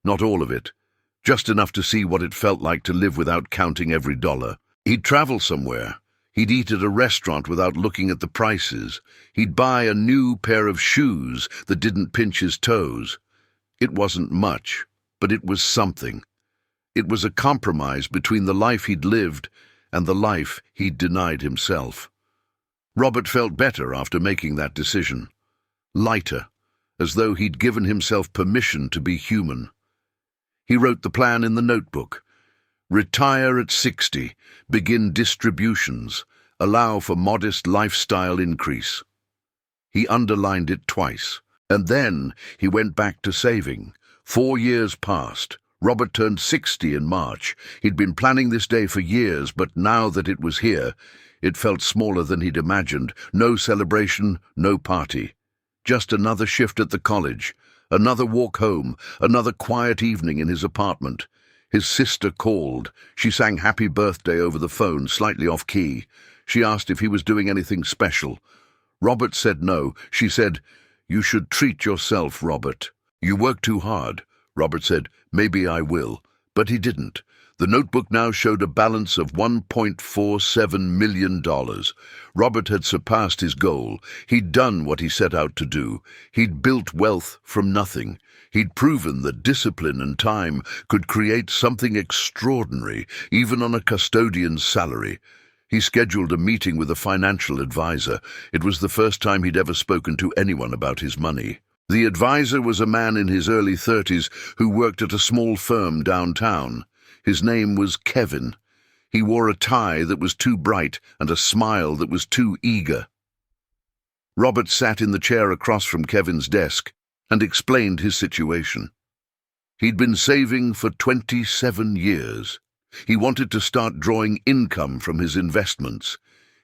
not all of it, just enough to see what it felt like to live without counting every dollar. He'd travel somewhere. He'd eat at a restaurant without looking at the prices. He'd buy a new pair of shoes that didn't pinch his toes. It wasn't much, but it was something. It was a compromise between the life he'd lived and the life he'd denied himself. Robert felt better after making that decision. Lighter, as though he'd given himself permission to be human. He wrote the plan in the notebook. Retire at 60, begin distributions, allow for modest lifestyle increase. He underlined it twice, and then he went back to saving. 4 years passed. Robert turned 60 in March. He'd been planning this day for years, but now that it was here, it felt smaller than he'd imagined. No celebration, no party. Just another shift at the college, another walk home, another quiet evening in his apartment. His sister called. She sang happy birthday over the phone, slightly off key. She asked if he was doing anything special. Robert said no. She said, "You should treat yourself, Robert. You work too hard." Robert said, "Maybe I will." But he didn't. The notebook now showed a balance of $1.47 million. Robert had surpassed his goal. He'd done what he set out to do. He'd built wealth from nothing. He'd proven that discipline and time could create something extraordinary, even on a custodian's salary. He scheduled a meeting with a financial advisor. It was the first time he'd ever spoken to anyone about his money. The advisor was a man in his early 30s who worked at a small firm downtown. His name was Kevin. He wore a tie that was too bright and a smile that was too eager. Robert sat in the chair across from Kevin's desk and explained his situation. He'd been saving for 27 years. He wanted to start drawing income from his investments.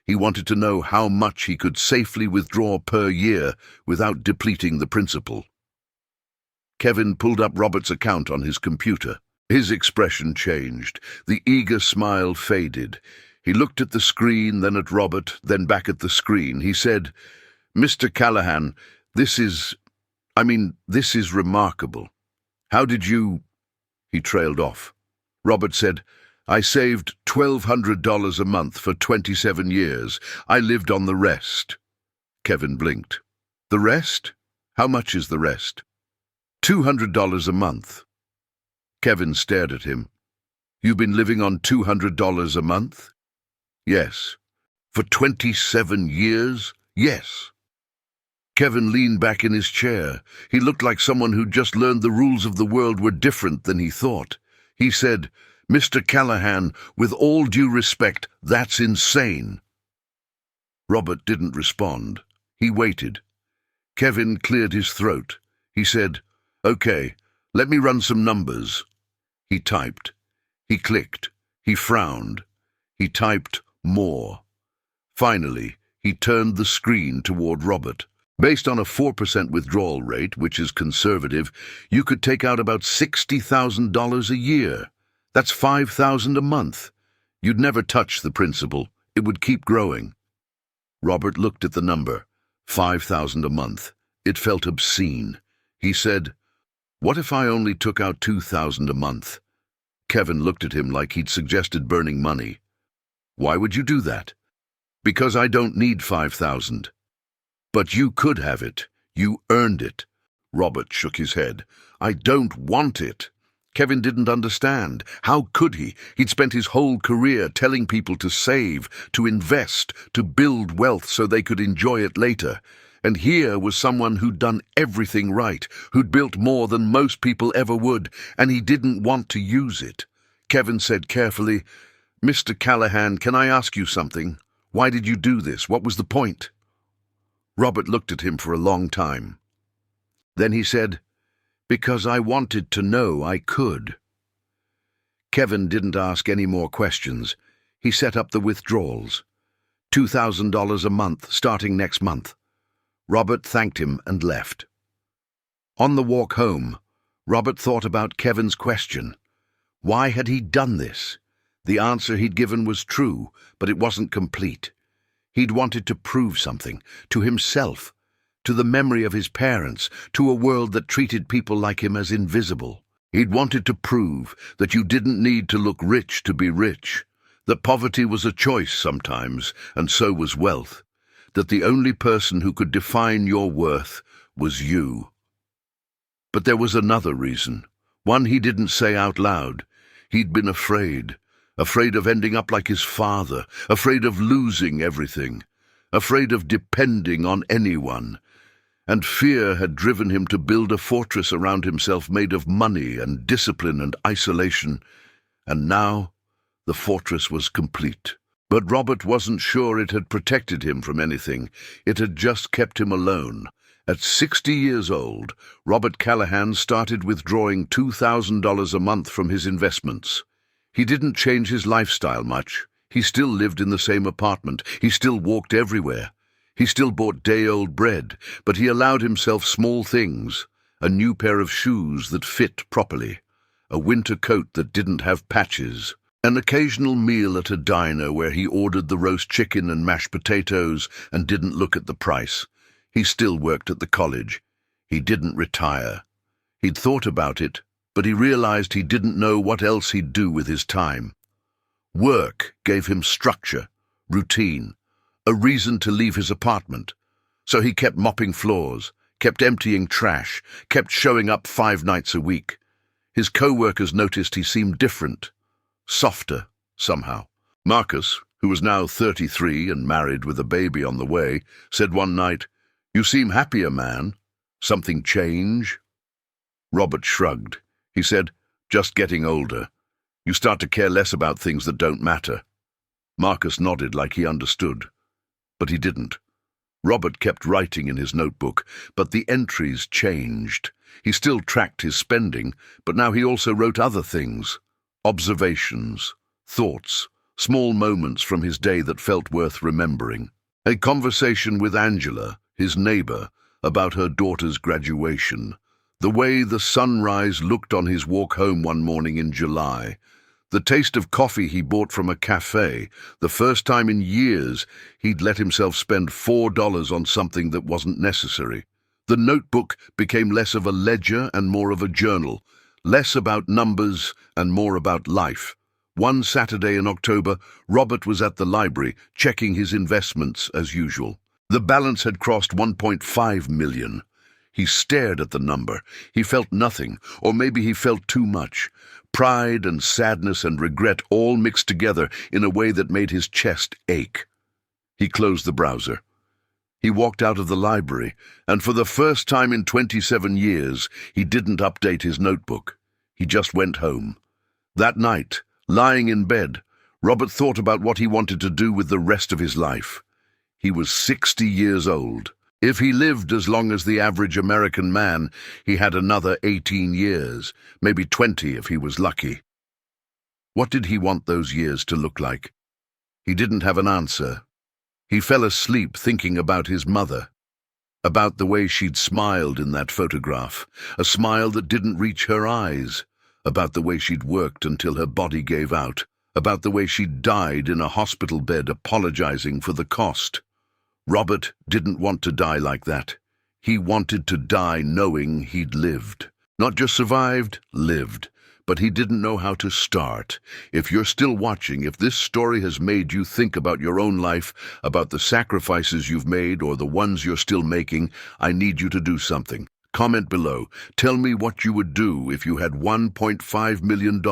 He wanted to know how much he could safely withdraw per year without depleting the principal. Kevin pulled up Robert's account on his computer. His expression changed. The eager smile faded. He looked at the screen, then at Robert, then back at the screen. He said, "Mr. Callahan, this is remarkable. How did you—" He trailed off. Robert said, "I saved $1,200 a month for 27 years. I lived on the rest." Kevin blinked. "The rest? How much is the rest?" $200 a month. Kevin stared at him. "You've been living on $200 a month?" "Yes." "For 27 years?" "Yes." Kevin leaned back in his chair. He looked like someone who'd just learned the rules of the world were different than he thought. He said, "Mr. Callahan, with all due respect, that's insane." Robert didn't respond. He waited. Kevin cleared his throat. He said, "Okay, let me run some numbers." He typed. He clicked. He frowned. He typed more. Finally, he turned the screen toward Robert. "Based on a 4% withdrawal rate, which is conservative, you could take out about $60,000 a year. That's $5,000 a month. You'd never touch the principal. It would keep growing." Robert looked at the number. $5,000 a month. It felt obscene. He said, "What if I only took out $2,000 a month?" Kevin looked at him like he'd suggested burning money. "Why would you do that?" "Because I don't need $5,000. "But you could have it. You earned it." Robert shook his head. "I don't want it." Kevin didn't understand. How could he? He'd spent his whole career telling people to save, to invest, to build wealth so they could enjoy it later. And here was someone who'd done everything right, who'd built more than most people ever would, and he didn't want to use it. Kevin said carefully, "Mr. Callahan, can I ask you something? Why did you do this? What was the point?" Robert looked at him for a long time. Then he said, "Because I wanted to know I could." Kevin didn't ask any more questions. He set up the withdrawals. $2,000 a month, starting next month. Robert thanked him and left. On the walk home, Robert thought about Kevin's question. Why had he done this? The answer he'd given was true, but it wasn't complete. He'd wanted to prove something, to himself, to the memory of his parents, to a world that treated people like him as invisible. He'd wanted to prove that you didn't need to look rich to be rich, that poverty was a choice sometimes, and so was wealth, that the only person who could define your worth was you. But there was another reason, one he didn't say out loud. He'd been afraid of ending up like his father, afraid of losing everything, afraid of depending on anyone. And fear had driven him to build a fortress around himself made of money and discipline and isolation. And now the fortress was complete. But Robert wasn't sure it had protected him from anything. It had just kept him alone. At 60 years old, Robert Callahan started withdrawing $2,000 a month from his investments. He didn't change his lifestyle much. He still lived in the same apartment. He still walked everywhere. He still bought day-old bread, but he allowed himself small things, a new pair of shoes that fit properly, a winter coat that didn't have patches, an occasional meal at a diner where he ordered the roast chicken and mashed potatoes and didn't look at the price. He still worked at the college. He didn't retire. He'd thought about it, but he realized he didn't know what else he'd do with his time. Work gave him structure, routine, a reason to leave his apartment. So he kept mopping floors, kept emptying trash, kept showing up 5 nights a week. His co-workers noticed he seemed different, softer, somehow. Marcus, who was now 33 and married with a baby on the way, said one night, "You seem happier, man. Something change?" Robert shrugged. He said, "Just getting older. You start to care less about things that don't matter." Marcus nodded like he understood, but he didn't. Robert kept writing in his notebook, but the entries changed. He still tracked his spending, but now he also wrote other things. Observations, thoughts, small moments from his day that felt worth remembering. A conversation with Angela, his neighbor, about her daughter's graduation. The way the sunrise looked on his walk home one morning in July. The taste of coffee he bought from a cafe, the first time in years he'd let himself spend $4 on something that wasn't necessary. The notebook became less of a ledger and more of a journal, less about numbers and more about life. One Saturday in October, Robert was at the library, checking his investments as usual. The balance had crossed 1.5 million. He stared at the number. He felt nothing, or maybe he felt too much. Pride and sadness and regret all mixed together in a way that made his chest ache. He closed the browser. He walked out of the library, and for the first time in 27 years, he didn't update his notebook. He just went home. That night, lying in bed, Robert thought about what he wanted to do with the rest of his life. He was 60 years old. If he lived as long as the average American man, he had another 18 years, maybe 20 if he was lucky. What did he want those years to look like? He didn't have an answer. He fell asleep thinking about his mother, about the way she'd smiled in that photograph, a smile that didn't reach her eyes, about the way she'd worked until her body gave out, about the way she'd died in a hospital bed apologizing for the cost. Robert didn't want to die like that. He wanted to die knowing he'd lived. Not just survived, lived. But he didn't know how to start. If you're still watching, if this story has made you think about your own life, about the sacrifices you've made or the ones you're still making, I need you to do something. Comment below. Tell me what you would do if you had $1.5 million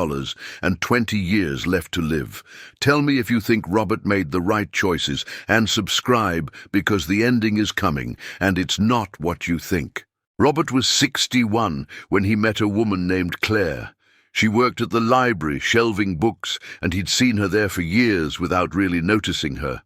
and 20 years left to live. Tell me if you think Robert made the right choices, and subscribe because the ending is coming and it's not what you think. Robert was 61 when he met a woman named Claire. She worked at the library shelving books, and he'd seen her there for years without really noticing her.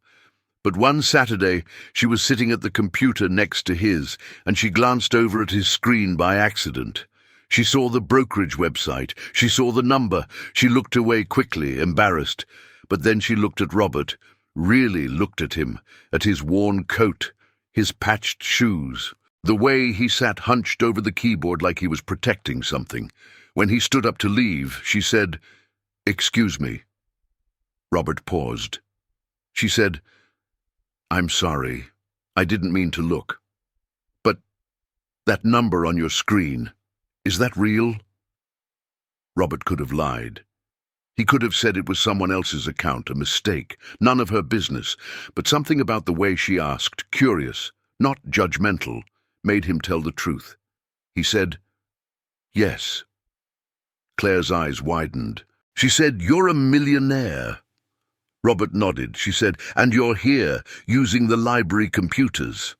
But one Saturday, she was sitting at the computer next to his, and she glanced over at his screen by accident. She saw the brokerage website. She saw the number. She looked away quickly, embarrassed. But then she looked at Robert, really looked at him, at his worn coat, his patched shoes, the way he sat hunched over the keyboard like he was protecting something. When he stood up to leave, she said, "Excuse me." Robert paused. She said, "I'm sorry. I didn't mean to look. But that number on your screen, is that real?" Robert could have lied. He could have said it was someone else's account, a mistake, none of her business, but something about the way she asked, curious, not judgmental, made him tell the truth. He said, "Yes." Claire's eyes widened. She said, "You're a millionaire." Robert nodded. She said, "And you're here, using the library computers."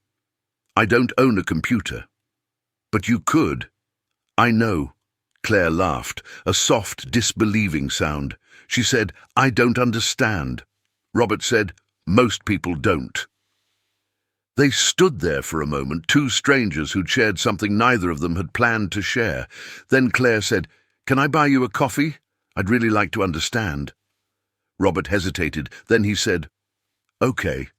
"I don't own a computer." "But you could." "I know." Claire laughed, a soft, disbelieving sound. She said, "I don't understand." Robert said, "Most people don't." They stood there for a moment, two strangers who'd shared something neither of them had planned to share. Then Claire said, "Can I buy you a coffee? I'd really like to understand." Robert hesitated. Then he said, "Okay."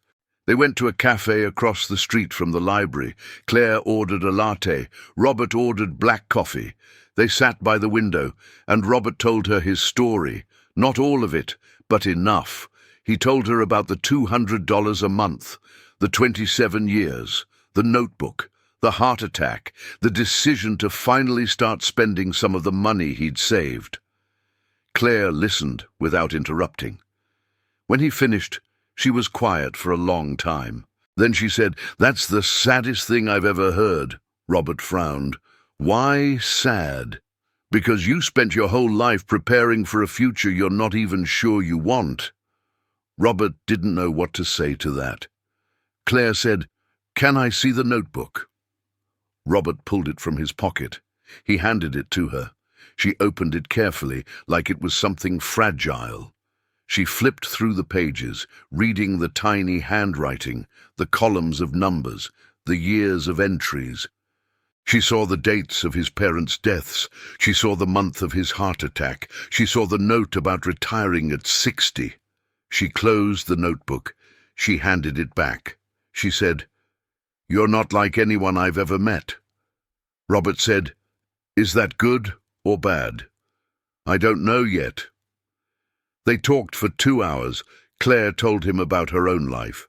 They went to a cafe across the street from the library. Claire ordered a latte. Robert ordered black coffee. They sat by the window, and Robert told her his story. Not all of it, but enough. He told her about the $200 a month, the 27 years, the notebook, the heart attack, the decision to finally start spending some of the money he'd saved. Claire listened without interrupting. When he finished, she was quiet for a long time. Then she said, "That's the saddest thing I've ever heard." Robert frowned. "Why sad?" "Because you spent your whole life preparing for a future you're not even sure you want." Robert didn't know what to say to that. Claire said, "Can I see the notebook?" Robert pulled it from his pocket. He handed it to her. She opened it carefully, like it was something fragile. She flipped through the pages, reading the tiny handwriting, the columns of numbers, the years of entries. She saw the dates of his parents' deaths. She saw the month of his heart attack. She saw the note about retiring at 60. She closed the notebook. She handed it back. She said, "You're not like anyone I've ever met." Robert said, "Is that good or bad?" "I don't know yet." They talked for 2 hours. Claire told him about her own life.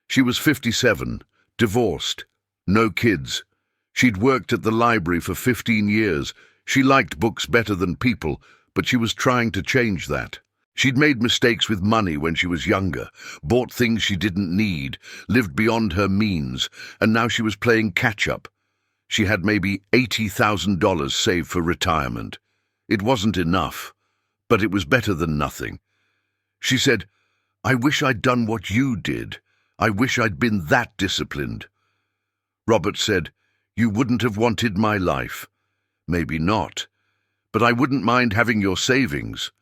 She was 57, divorced, no kids. She'd worked at the library for 15 years. She liked books better than people, but she was trying to change that. She'd made mistakes with money when she was younger, bought things she didn't need, lived beyond her means, and now she was playing catch-up. She had maybe $80,000 saved for retirement. It wasn't enough, but it was better than nothing. She said, "I wish I'd done what you did. I wish I'd been that disciplined." Robert said, "You wouldn't have wanted my life." "Maybe not, but I wouldn't mind having your savings."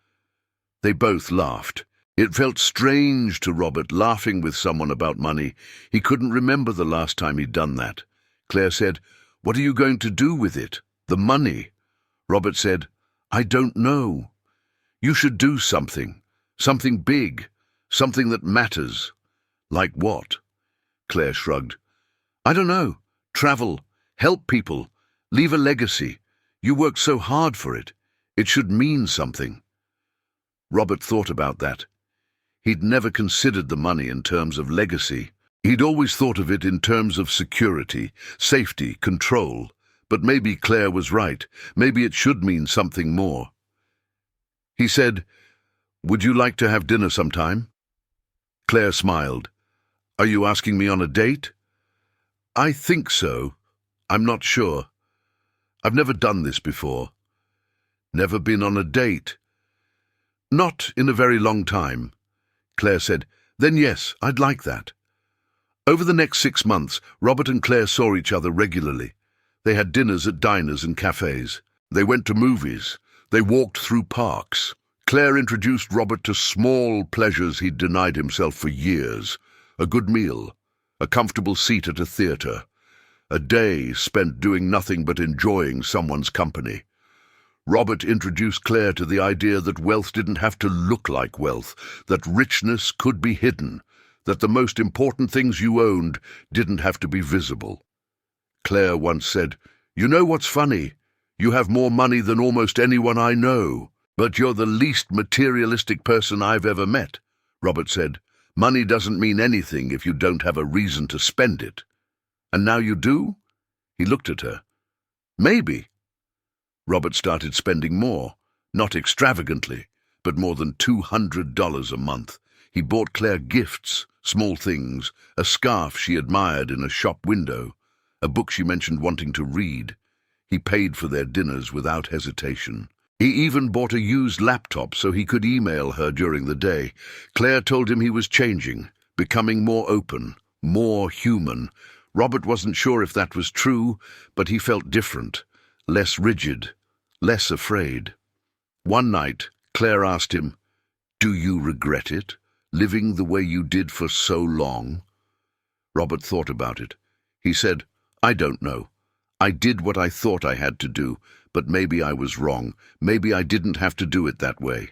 They both laughed. It felt strange to Robert, laughing with someone about money. He couldn't remember the last time he'd done that. Claire said, "What are you going to do with it? The money?" Robert said, "I don't know. You should do something. Something big. Something that matters." "Like what?" Claire shrugged. "I don't know. Travel. Help people. Leave a legacy. You worked so hard for it. It should mean something." Robert thought about that. He'd never considered the money in terms of legacy. He'd always thought of it in terms of security, safety, control. But maybe Claire was right. Maybe it should mean something more. He said, "Would you like to have dinner sometime?" Claire smiled. "Are you asking me on a date?" "I think so. I'm not sure. I've never done this before." "Never been on a date?" "Not in a very long time." Claire said, "Then yes, I'd like that." Over the next 6 months, Robert and Claire saw each other regularly. They had dinners at diners and cafes. They went to movies. They walked through parks. Claire introduced Robert to small pleasures he'd denied himself for years. A good meal, a comfortable seat at a theatre, a day spent doing nothing but enjoying someone's company. Robert introduced Claire to the idea that wealth didn't have to look like wealth, that richness could be hidden, that the most important things you owned didn't have to be visible. Claire once said, "You know what's funny? You have more money than almost anyone I know, but you're the least materialistic person I've ever met." Robert said, "Money doesn't mean anything if you don't have a reason to spend it." "And now you do?" He looked at her. "Maybe." Robert started spending more, not extravagantly, but more than $200 a month. He bought Claire gifts, small things, a scarf she admired in a shop window, a book she mentioned wanting to read. He paid for their dinners without hesitation. He even bought a used laptop so he could email her during the day. Claire told him he was changing, becoming more open, more human. Robert wasn't sure if that was true, but he felt different, less rigid, less afraid. One night, Claire asked him, "Do you regret it, living the way you did for so long?" Robert thought about it. He said, "I don't know. I did what I thought I had to do, but maybe I was wrong. Maybe I didn't have to do it that way."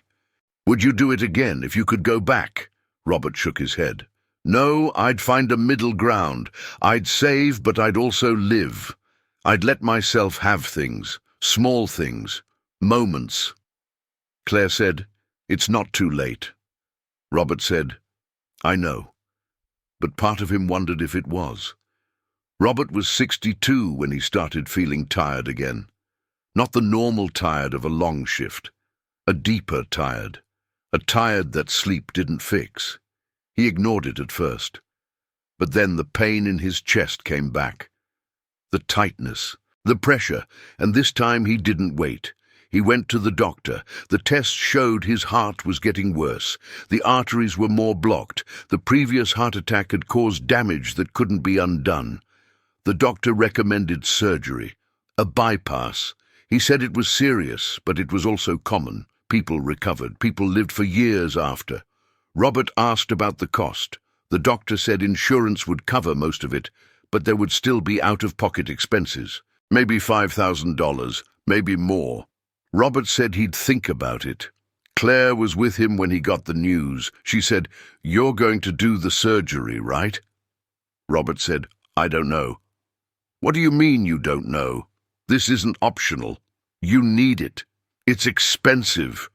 "Would you do it again if you could go back?" Robert shook his head. "No, I'd find a middle ground. I'd save, but I'd also live. I'd let myself have things, small things, moments." Claire said, "It's not too late." Robert said, "I know." But part of him wondered if it was. Robert was 62 when he started feeling tired again. Not the normal tired of a long shift. A deeper tired. A tired that sleep didn't fix. He ignored it at first. But then the pain in his chest came back. The tightness, the pressure, and this time he didn't wait. He went to the doctor. The tests showed his heart was getting worse. The arteries were more blocked. The previous heart attack had caused damage that couldn't be undone. The doctor recommended surgery, a bypass. He said it was serious, but it was also common, People recovered. People lived for years after. Robert asked about the cost. The doctor said insurance would cover most of it, but there would still be out-of-pocket expenses. Maybe $5,000, maybe more. Robert said he'd think about it. Claire was with him when he got the news. She said, "You're going to do the surgery, right?" Robert said, "I don't know." "What do you mean you don't know? This isn't optional. You need it. It's expensive."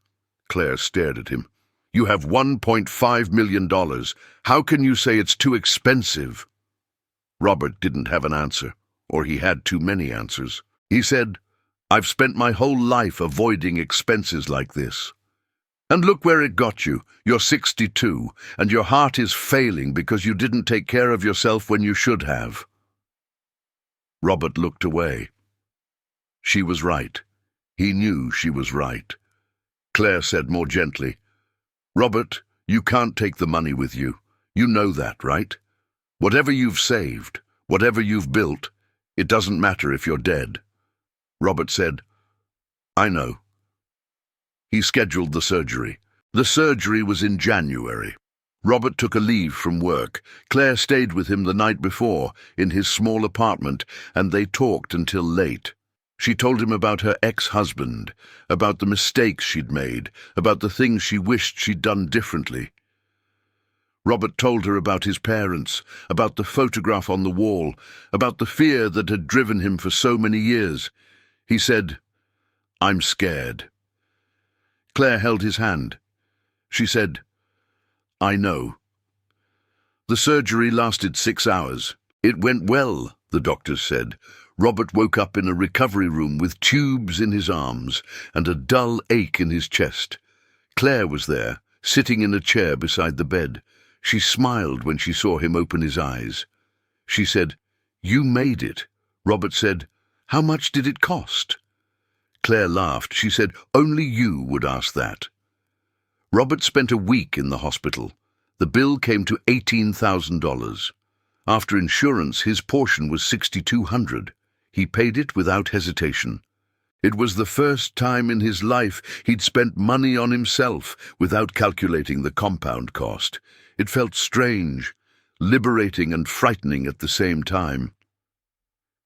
Claire stared at him. "You have $1.5 million. How can you say it's too expensive?" Robert didn't have an answer, or he had too many answers. He said, "I've spent my whole life avoiding expenses like this. And look where it got you. You're 62, and your heart is failing because you didn't take care of yourself when you should have." Robert looked away. She was right. He knew she was right. Claire said more gently, "Robert, you can't take the money with you. You know that, right? Whatever you've saved, whatever you've built, it doesn't matter if you're dead." Robert said, "I know." He scheduled the surgery. The surgery was in January. Robert took a leave from work. Claire stayed with him the night before in his small apartment, and they talked until late. She told him about her ex-husband, about the mistakes she'd made, about the things she wished she'd done differently. Robert told her about his parents, about the photograph on the wall, about the fear that had driven him for so many years. He said, "I'm scared." Claire held his hand. She said, "I know." The surgery lasted 6 hours. It went well, the doctors said. Robert woke up in a recovery room with tubes in his arms and a dull ache in his chest. Claire was there, sitting in a chair beside the bed. She smiled when she saw him open his eyes. She said, "You made it." Robert said, "How much did it cost?" Claire laughed. She said, "Only you would ask that." Robert spent a week in the hospital. The bill came to $18,000. After insurance, his portion was $6,200. He paid it without hesitation. It was the first time in his life he'd spent money on himself without calculating the compound cost. It felt strange, liberating and frightening at the same time.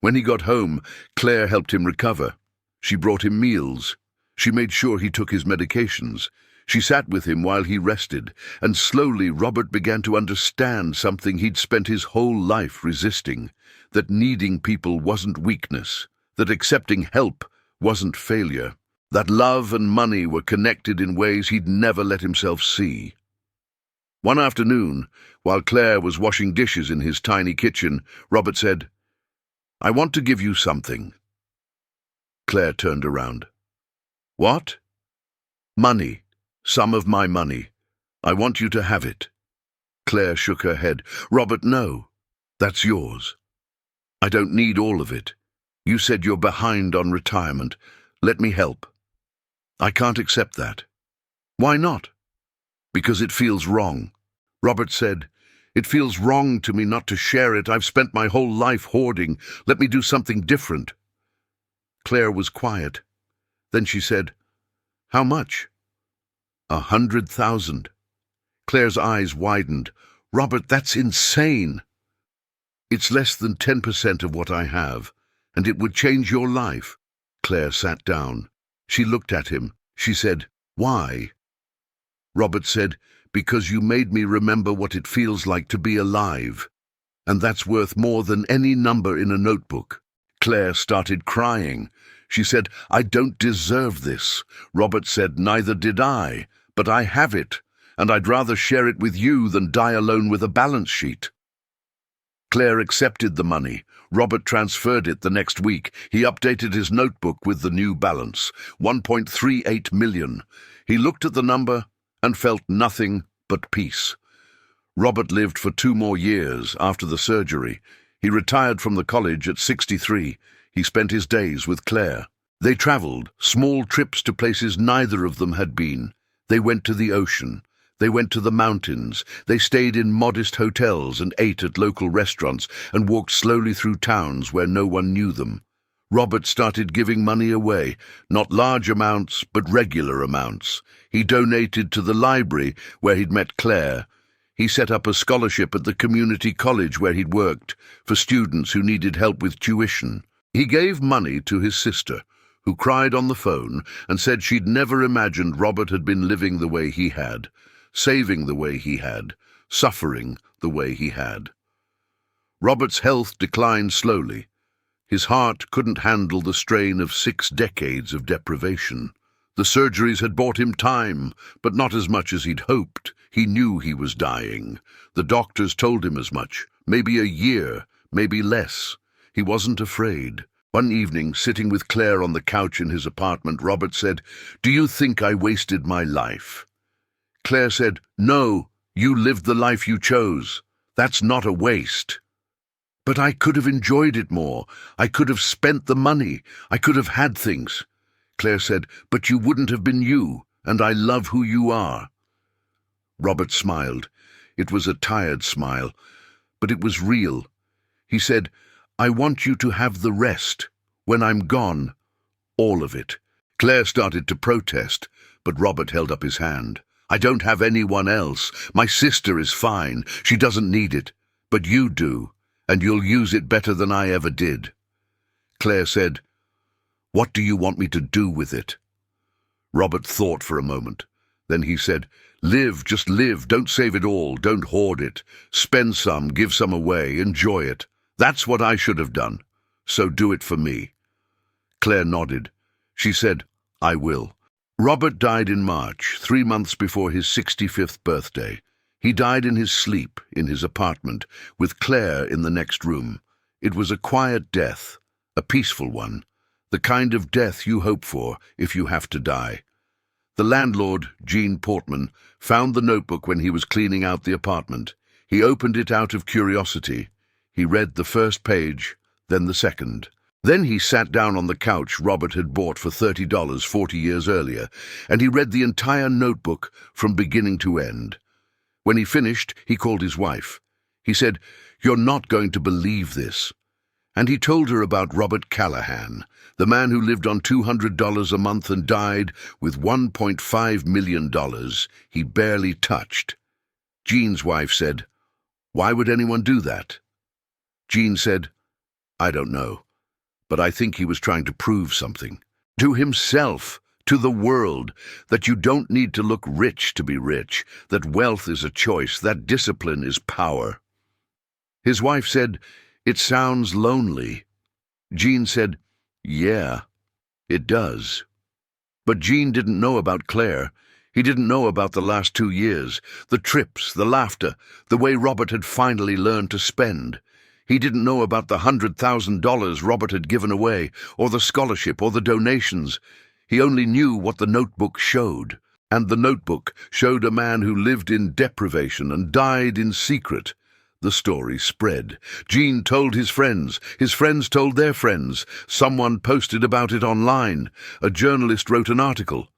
When he got home, Claire helped him recover. She brought him meals. She made sure he took his medications. She sat with him while he rested, and slowly Robert began to understand something he'd spent his whole life resisting, that needing people wasn't weakness, that accepting help wasn't failure, that love and money were connected in ways he'd never let himself see. One afternoon, while Claire was washing dishes in his tiny kitchen, Robert said, "I want to give you something." Claire turned around. "What?" "Money. Some of my money. I want you to have it." Claire shook her head. "Robert, no. That's yours. I don't need all of it. You said you're behind on retirement. Let me help." "I can't accept that." "Why not?" "Because it feels wrong." Robert said, "It feels wrong to me not to share it. I've spent my whole life hoarding. Let me do something different." Claire was quiet. Then she said, "How much?" 100,000. Claire's eyes widened. "Robert, that's insane." "It's less than 10% of what I have, and it would change your life." Claire sat down. She looked at him. She said, "Why?" Robert said, "Because you made me remember what it feels like to be alive, and that's worth more than any number in a notebook." Claire started crying. She said, "I don't deserve this." Robert said, "Neither did I, but I have it, and I'd rather share it with you than die alone with a balance sheet." Claire accepted the money. Robert transferred it the next week. He updated his notebook with the new balance, 1.38 million. He looked at the number and felt nothing but peace. Robert lived for 2 more years after the surgery. He retired from the college at 63. He spent his days with Claire. They traveled, small trips to places neither of them had been. They went to the ocean. They went to the mountains. They stayed in modest hotels and ate at local restaurants and walked slowly through towns where no one knew them. Robert started giving money away, not large amounts, but regular amounts. He donated to the library where he'd met Claire. He set up a scholarship at the community college where he'd worked for students who needed help with tuition. He gave money to his sister, who cried on the phone and said she'd never imagined Robert had been living the way he had, saving the way he had, suffering the way he had. Robert's health declined slowly. His heart couldn't handle the strain of 6 decades of deprivation. The surgeries had bought him time, but not as much as he'd hoped. He knew he was dying. The doctors told him as much. Maybe a year, maybe less. He wasn't afraid. One evening, sitting with Claire on the couch in his apartment, Robert said, "Do you think I wasted my life?" Claire said, "No, you lived the life you chose. That's not a waste." "But I could have enjoyed it more. I could have spent the money. I could have had things." Claire said, "But you wouldn't have been you, and I love who you are." Robert smiled. It was a tired smile, but it was real. He said, "I want you to have the rest. When I'm gone, all of it." Claire started to protest, but Robert held up his hand. "I don't have anyone else. My sister is fine. She doesn't need it. But you do, and you'll use it better than I ever did." Claire said, "What do you want me to do with it?" Robert thought for a moment. Then he said, "Live, just live. Don't save it all. Don't hoard it. Spend some, give some away, enjoy it. That's what I should have done. So do it for me." Claire nodded. She said, "I will." Robert died in March, 3 months before his 65th birthday. He died in his sleep, in his apartment, with Claire in the next room. It was a quiet death, a peaceful one, the kind of death you hope for if you have to die. The landlord, Gene Portman, found the notebook when he was cleaning out the apartment. He opened it out of curiosity. He read the first page, then the second. Then he sat down on the couch Robert had bought for $30 40 years earlier, and he read the entire notebook from beginning to end. When he finished, he called his wife. He said, "You're not going to believe this." And he told her about Robert Callahan, the man who lived on $200 a month and died with $1.5 million he barely touched. Gene's wife said, "Why would anyone do that?" Gene said, "I don't know, but I think he was trying to prove something. To himself, to the world, that you don't need to look rich to be rich, that wealth is a choice, that discipline is power." His wife said, "It sounds lonely." Gene said, "Yeah, it does." But Gene didn't know about Claire. He didn't know about the last 2 years, the trips, the laughter, the way Robert had finally learned to spend. He didn't know about the $100,000 Robert had given away, or the scholarship, or the donations. He only knew what the notebook showed. And the notebook showed a man who lived in deprivation and died in secret. The story spread. Gene told his friends told their friends. Someone posted about it online. A journalist wrote an article.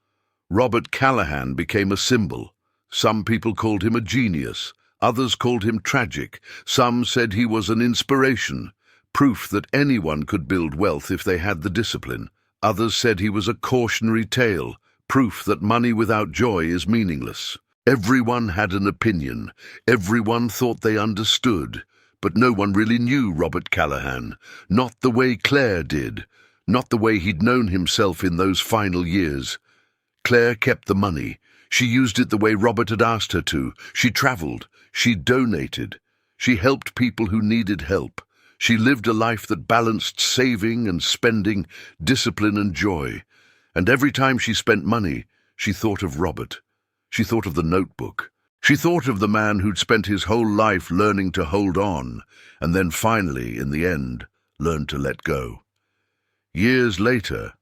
Robert Callahan became a symbol. Some people called him a genius. Others called him tragic. Some said he was an inspiration, proof that anyone could build wealth if they had the discipline. Others said he was a cautionary tale, proof that money without joy is meaningless. Everyone had an opinion. Everyone thought they understood. But no one really knew Robert Callahan. Not the way Claire did. Not the way he'd known himself in those final years. Claire kept the money. She used it the way Robert had asked her to. She traveled. She donated. She helped people who needed help. She lived a life that balanced saving and spending, discipline and joy. And every time she spent money, she thought of Robert. She thought of the notebook. She thought of the man who'd spent his whole life learning to hold on, and then finally, in the end, learned to let go. Years later,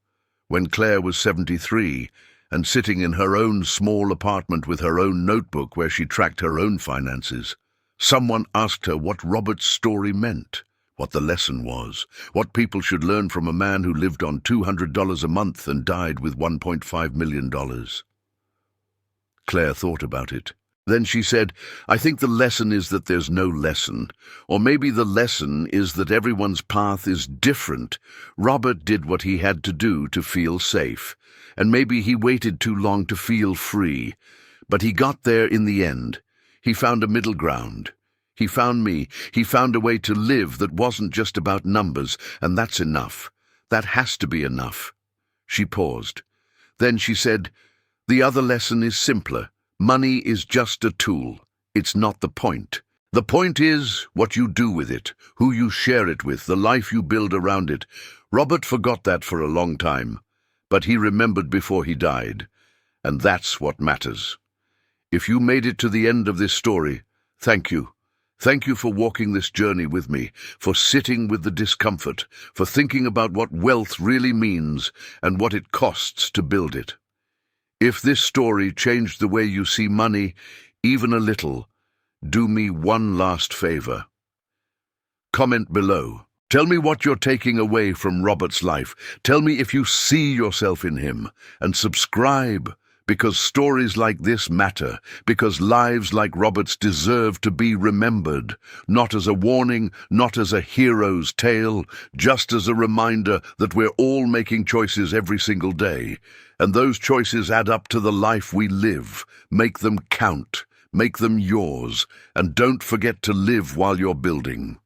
when Claire was 73, and sitting in her own small apartment with her own notebook where she tracked her own finances, someone asked her what Robert's story meant, what the lesson was, what people should learn from a man who lived on $200 a month and died with $1.5 million. Claire thought about it. Then she said, I think the lesson is that there's no lesson. Or maybe the lesson is that everyone's path is different. Robert did what he had to do to feel safe. And maybe he waited too long to feel free. But he got there in the end. He found a middle ground. He found me. He found a way to live that wasn't just about numbers, and that's enough. That has to be enough. She paused. Then she said, the other lesson is simpler. Money is just a tool. It's not the point. The point is what you do with it, who you share it with, the life you build around it. Robert forgot that for a long time, but he remembered before he died, and that's what matters. If you made it to the end of this story, thank you. Thank you for walking this journey with me, for sitting with the discomfort, for thinking about what wealth really means and what it costs to build it. If this story changed the way you see money, even a little, do me one last favor. Comment below. Tell me what you're taking away from Robert's life. Tell me if you see yourself in him. And subscribe, because stories like this matter, because lives like Robert's deserve to be remembered, not as a warning, not as a hero's tale, just as a reminder that we're all making choices every single day. And those choices add up to the life we live. Make them count, make them yours, and don't forget to live while you're building.